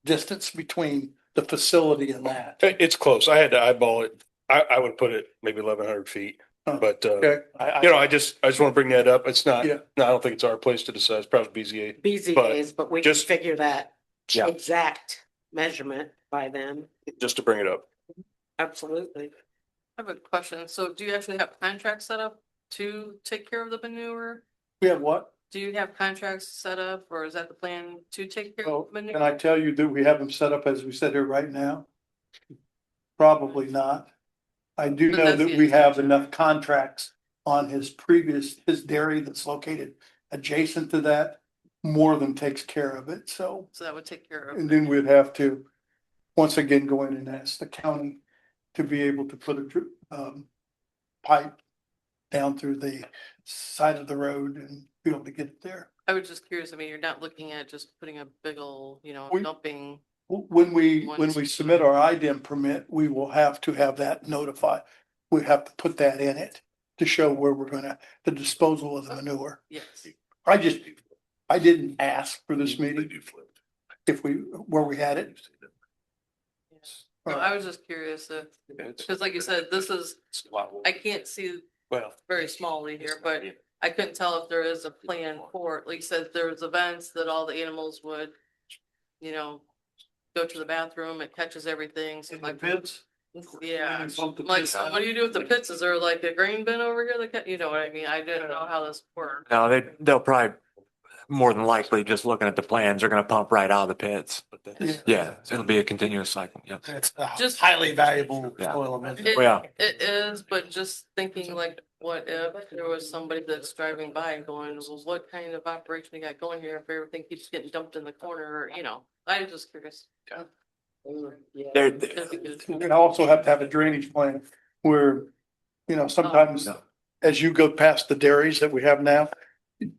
distance between the facility and that. It's close. I had to eyeball it. I would put it maybe 1,100 feet, but Okay. I just want to bring that up. It's not, Yeah. no, I don't think it's our place to decide. It's probably BZA. BZA's, but we can just- figure that Yeah. exact measurement by then. Just to bring it up. Absolutely. I have a question. So do you actually have contracts set up to take care of the manure? We have what? Do you have contracts set up or is that the plan to take care Oh, of manure? can I tell you that we have them set up as we sit here right now? Probably not. I do But know that's that the we have extension. enough contracts on his dairy that's located adjacent to that, more than takes care of it, so. So that would take care of. And then we'd have to, once again, go in and ask the county to be able to put a pipe down through the side of the road and be able to get it there. I was just curious, I mean, you're not looking at just putting a big ol', We- dumping. When we submit our IDEM permit, we will have to have that notified. We have to put that in it to show where we're gonna, the disposal of the manure. Yes. I didn't ask for this meeting where we had it. No, I was just curious if, because like you said, this is, I can't see very smallly here, but I couldn't tell if there is a plan for it. Like you said, there was events that all the animals would, go to the bathroom, it catches everything. So like, Pits? yeah, like, so what do you do with the pits? Is there like a grain bin over here that, you know what I mean? I didn't know how this worked. No, they'll probably, more than likely, just looking at the plans, they're gonna pump right out of the pits. Yeah, it'll be a continuous cycle, yeah. It's a Just- highly valuable Yeah. soil amendment. It, Yeah. it is, but just thinking like, what if there was somebody that's driving by and going, well, what kind of operation you got going here if everything keeps getting dumped in the corner, or, I was just curious. They're, We're gonna also have to have a drainage plan where, sometimes as you go past the dairies that we have now,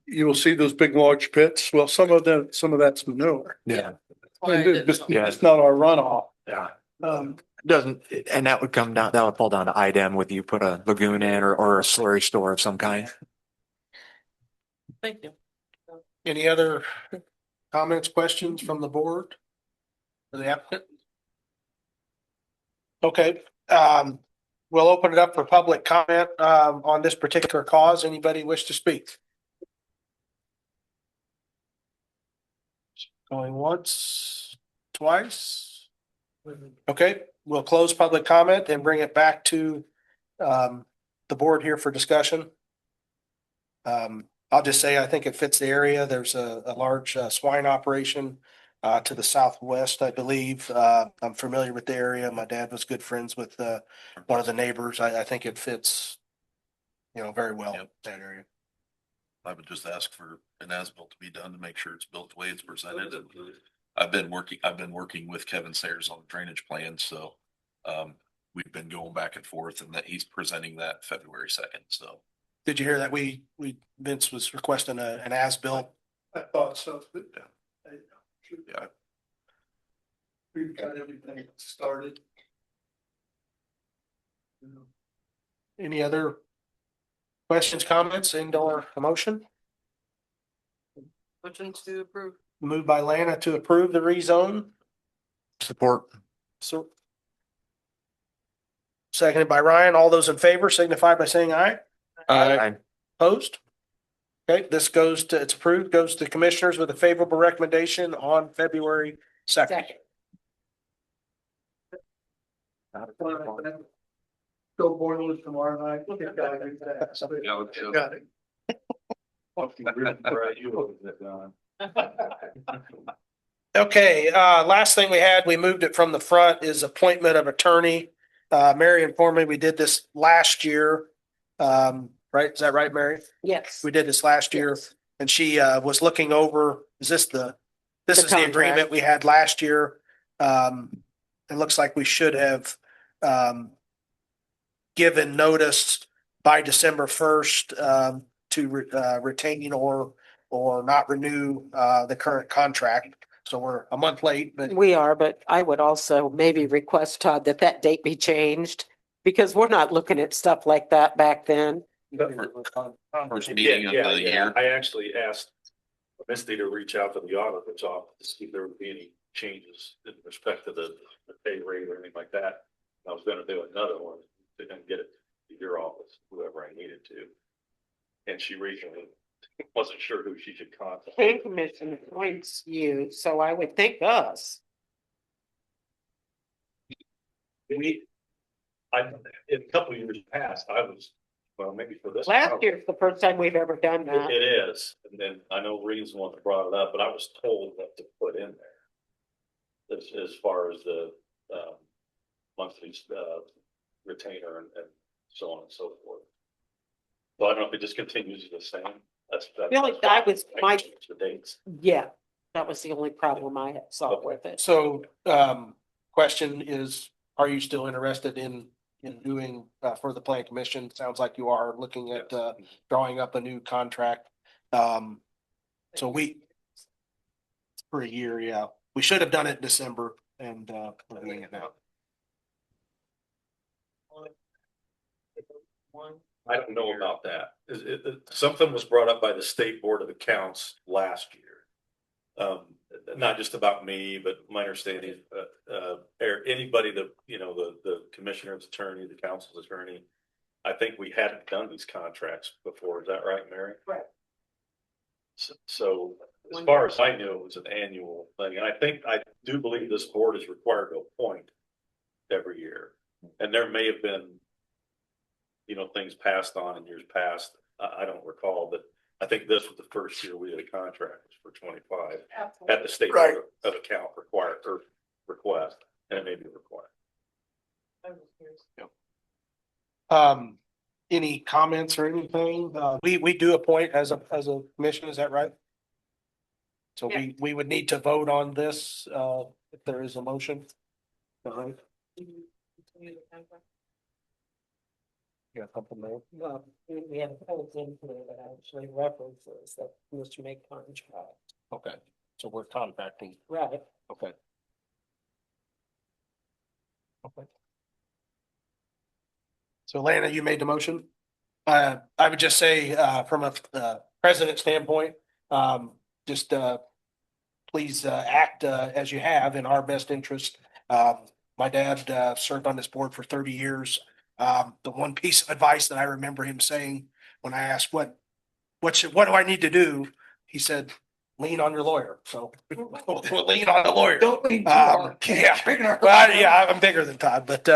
you will see those big large pits. Well, some of that's manure. yeah, Right, It's not our runoff. yeah. Um, Doesn't, and that would fall down to IDEM with you put a lagoon in or a slurry store of some kind. Thank you. Any other comments, questions from the board? For the applicant? Okay, we'll open it up for public comment, on this particular cause. Anybody wish to speak? Going once, twice? Okay, we'll close public comment and bring it back to, the board here for discussion. I'll just say, I think it fits the area. There's a large swine operation to the southwest, I believe. I'm familiar with the area. My dad was good friends with one of the neighbors. I think it fits, very well, Yep. that area. I would just ask for an as-built to be done to make sure it's built the way it's presented. And I've been working with Kevin Sayers on the drainage plan, so we've been going back and forth, and that he's presenting that February 2nd, so. Did you hear that Vince was requesting an as-built? I thought so. Yeah. We've got everything started. Any other questions, comments, and/or a motion? Motion to approve. Moved by Lana to approve the rezone. Support. So. Seconded by Ryan. All those in favor signify by saying aye. Aye. Opposed? Okay, it's approved, goes to commissioners with a favorable recommendation on February 2nd. Go boilers tomorrow night. Got it. Okay, last thing we moved it from the front is appointment of attorney. Marion informed me we did this last year. Right? Is that right, Mary? Yes. We did this last year and she was looking over, this is the agreement contract. we had last year. It looks like we should have given notice by December 1st to retain or not renew the current contract. So we're a month late, but We are, but I would also maybe request, Todd, that date be changed because we're not looking at stuff like that back then. First meeting of the year. I actually asked Misty to reach out to the auditor's office to see if there would be any changes in respect to the pay rate or anything like that. I was gonna do another one to then get it to your office, whoever I needed to. And she recently wasn't sure who she should contact. Planning Commission appoints you, so I would think us. In a couple of years past, I was, well, maybe for this. Last year's the first time we've ever done that. It is, and then I know Reed's the one that brought it up, but I was told what to put in there. As far as the monthly retainer and so on and so forth. So I don't know if it just continues the same. That's. feel like that was my- The dates. Yeah, that was the only problem I saw with it. So, question is, are you still interested in doing, for the plan commission? Sounds like you are looking at, drawing up a new contract. So for a year, yeah. We should have done it in December and, we're doing it now. I don't know about that. Something was brought up by the State Board of Accounts last year. Not just about me, but my understanding, anybody that, the commissioner's attorney, the council's attorney. I think we hadn't done these contracts before. Is that right, Mary? Right. So as far as I knew, it was an annual thing. And I do believe this board is required to appoint every year. And there may have been, things passed on in years past. I don't recall, but I think this was the first year we had a contract for 25 at the State Board of Account required or request, and it may be required. Any comments or anything? We do appoint as a commission, is that right? So we would need to vote on this, if there is a motion. Is that right? Yeah, something there. Well, we have a whole thing here that actually references that Mr. Make contract. Okay, so we're contracting. Right. Okay. Okay. So Lana, you made the motion. I would just say, from a president standpoint, just please act as you have in our best interest. My dad served on this board for 30 years. The one piece of advice that I remember him saying when I asked what do I need to do, he said, lean on your lawyer. So we'll lean on the lawyer. Don't lean too hard. Yeah. Well, yeah, I'm bigger than Todd, but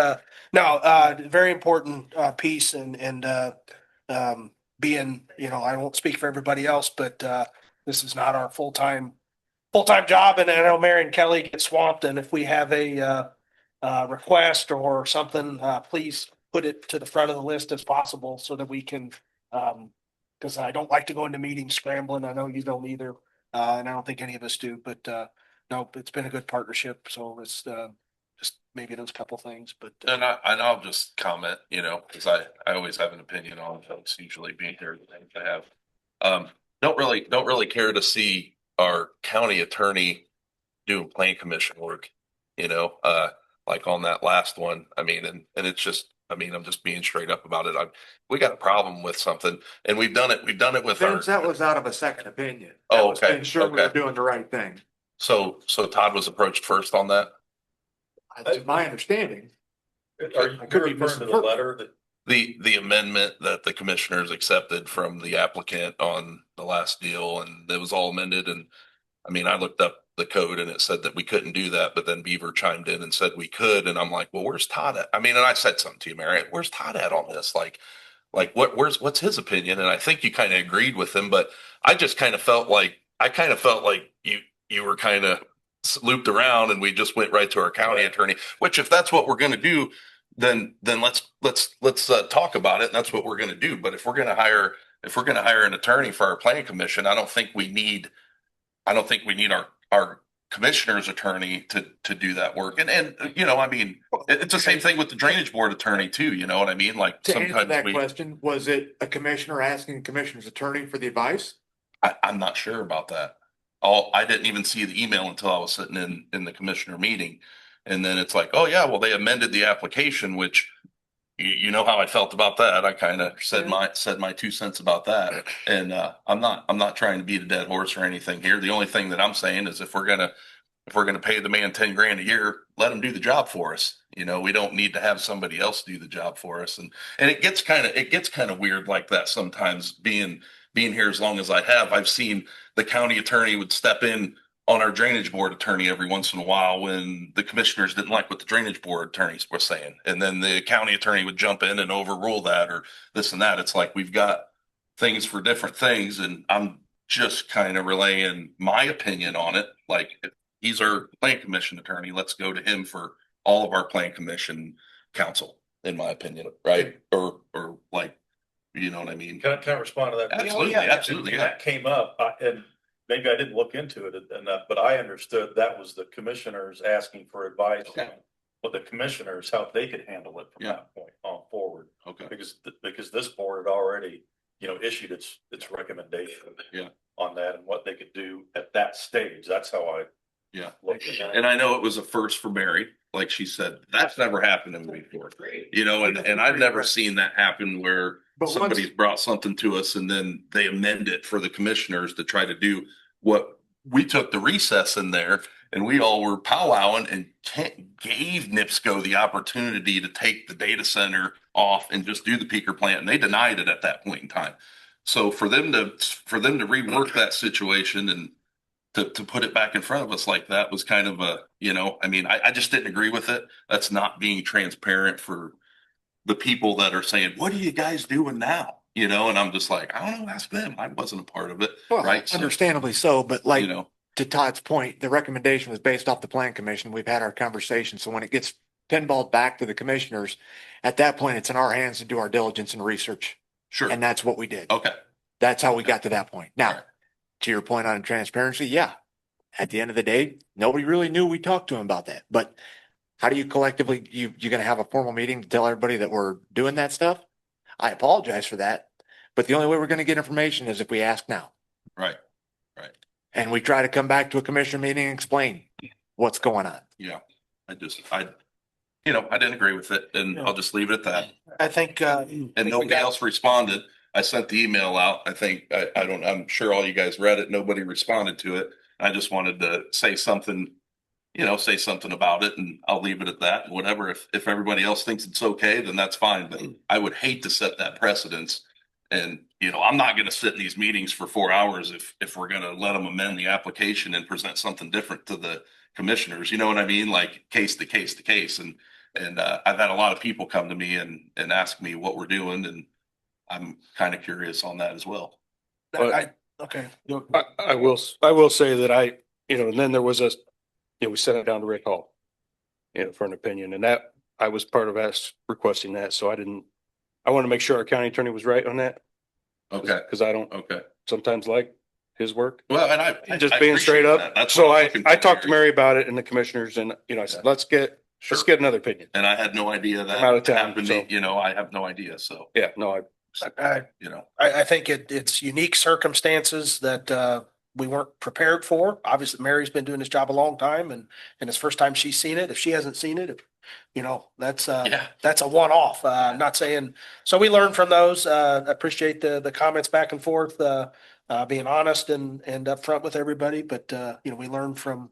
no, very important piece and being, I won't speak for everybody else, but this is not our full-time job. And I know Marion Kelly gets swamped, and if we have a request or something, please put it to the front of the list as possible so that we can, because I don't like to go into meetings scrambling. I know you don't either. And I don't think any of us do, but no, it's been a good partnership. So it's just maybe those couple things, but. And I'll just comment, because I always have an opinion on folks usually being here to have. Don't really care to see our county attorney doing plan commission work, like on that last one. I mean, and it's just, I'm just being straight up about it. We got a problem with something, and we've done it with Vince, that was out of a second opinion. Oh, okay. To ensure we were doing the right thing. So Todd was approached first on that? To my understanding. Are you referring to the letter that? The amendment that the commissioners accepted from the applicant on the last deal, and it was all amended. And I looked up the code and it said that we couldn't do that, but then Beaver chimed in and said we could. And I'm like, well, where's Todd at? And I said something to you, Marion, where's Todd at on this? Like what's his opinion? And I think you kind of agreed with him, but I just kind of felt like, you were kind of looped around and we just went right to our county attorney, which if that's what we're going to do, then let's talk about it. And that's what we're going to do. But if we're going to hire an attorney for our planning commission, I don't think we need our commissioner's attorney to do that work. And it's the same thing with the drainage board attorney too. You know what I mean? Like To answer sometimes that question, was it a commissioner asking the commissioner's attorney for the advice? I'm not sure about that. I didn't even see the email until I was sitting in the commissioner meeting. And then it's like, oh yeah, well, they amended the application, which you know how I felt about that. I kind of said my 2 cents about that. And I'm not trying to beat a dead horse or anything here. The only thing that I'm saying is if we're gonna pay the man 10 grand a year, let him do the job for us. We don't need to have somebody else do the job for us. And it gets kind of weird like that sometimes. Being here as long as I have, I've seen the county attorney would step in on our drainage board attorney every once in a while when the commissioners didn't like what the drainage board attorneys were saying. And then the county attorney would jump in and overrule that or this and that. It's like we've got things for different things. And I'm just kind of relaying my opinion on it. Like if he's our plan commission attorney, let's go to him for all of our plan commission counsel. in my opinion, right? Or like, you know what I mean? Can I respond to that? Absolutely, Yeah, absolutely, and yeah. that came up, and maybe I didn't look into it enough, but I understood that was the commissioners asking for advice. Okay. But the commissioners, how they could handle it from Yeah. that point on forward. Okay. Because this board had already, issued its recommendation. Yeah. On that and what they could do at that stage. That's how I. Yeah. Looked at it. And I know it was a first for Mary, like she said, that's never happened to me before, and I've never seen that happen where But once- somebody's brought something to us and then they amend it for the commissioners to try to do what we took the recess in there and we all were powwowing and gave NIPSCO the opportunity to take the data center off and just do the peaker plant. And they denied it at that point in time. So for them to rework that situation and to put it back in front of us like that was kind of a, I just didn't agree with it. That's not being transparent for the people that are saying, what are you guys doing now? And I'm just like, I don't know, ask them. I wasn't a part of it. Well, right. So, understandably so, but like, you know, to Todd's point, the recommendation was based off the plan commission. We've had our conversation. So when it gets pinballed back to the commissioners, at that point, it's in our hands to do our diligence and research. sure. And that's what we did. Okay. That's how we got to that point. Now, Right. to your point on transparency, yeah. At the end of the day, nobody really knew we talked to him about that. But how do you collectively, you're going to have a formal meeting to tell everybody that we're doing that stuff? I apologize for that. But the only way we're going to get information is if we ask now. Right. Right. And we try to come back to a commissioner meeting and explain what's going on. Yeah. I didn't agree with it and I'll just leave it at that. I think, And nobody else responded. I sent the email out. I think, I'm sure all you guys read it. Nobody responded to it. I just wanted to say something about it and I'll leave it at that and whatever. If everybody else thinks it's okay, then that's fine. But I would hate to set that precedence. And, I'm not going to sit in these meetings for 4 hours if we're going to let them amend the application and present something different to the commissioners. You know what I mean? Like case to case to case. And I've had a lot of people come to me and ask me what we're doing. And I'm kind of curious on that as well. Okay. I will say that and then there was we sent it down to Rick Hall, for an opinion, and that I was part of us requesting that. So I want to make sure our county attorney was right on that. Okay. Because I don't sometimes like his work. Well, and I Just I being straight appreciate up. that. That's So what I'm I looking for, talked to Mary. Mary about it and the commissioners and, I said, let's get another opinion. And I had no idea that I'm out of town, happened. so- I have no idea. So, Yeah, no, I think it's unique circumstances that we weren't prepared for. Obviously, Mary's been doing this job a long time and it's first time she's seen it. If she hasn't seen it, that's a one-off. I'm not saying, so we learned from those. Appreciate the comments back and forth, being honest and upfront with everybody. But, we learned from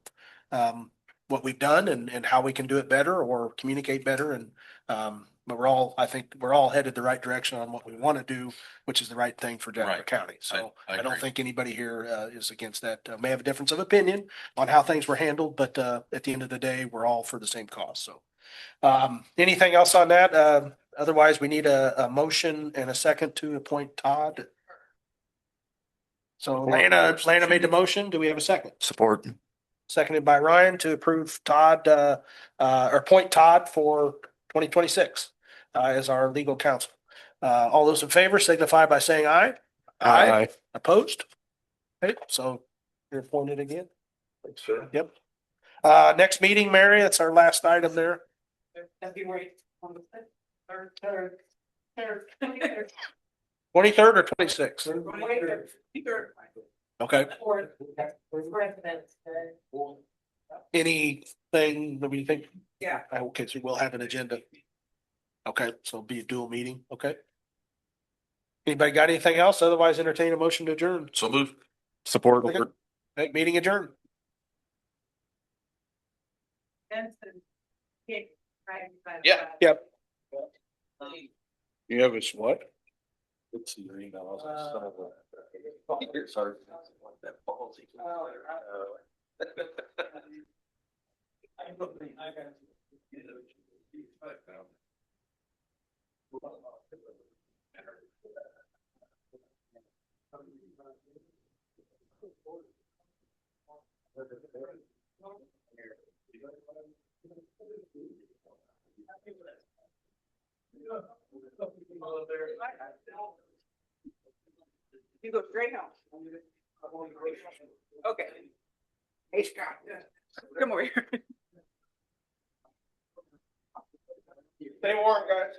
what we've done and how we can do it better or communicate better. And but I think we're all headed the right direction on what we want to do, which is the right thing for Delaware Right. County. So I I don't agree. think anybody here is against that. May have a difference of opinion on how things were handled, but at the end of the day, we're all for the same cause. So anything else on that? Otherwise, we need a motion and a second to appoint Todd. So Lana made the motion. Do we have a second? Support. Seconded by Ryan to approve Todd, or appoint Todd for 2026 as our legal counsel. All those in favor signify by saying aye. Aye. Opposed? Okay, so you're appointed again. Thanks, sir. Yep. Next meeting, Mary, that's our last item there. February 23rd. 23rd or 26th? Okay. Anything that we think? Yeah. Okay, so we'll have an agenda. Okay, so it'll be a dual meeting. Okay. Anybody got anything else? Otherwise entertain a motion to adjourn. So move. Support. Okay, meeting adjourned. Yeah. Yep. You have us what? Let's see your email. Sorry. You go straight home. Okay. Hey, Scott. Come over here. Stay warm, guys.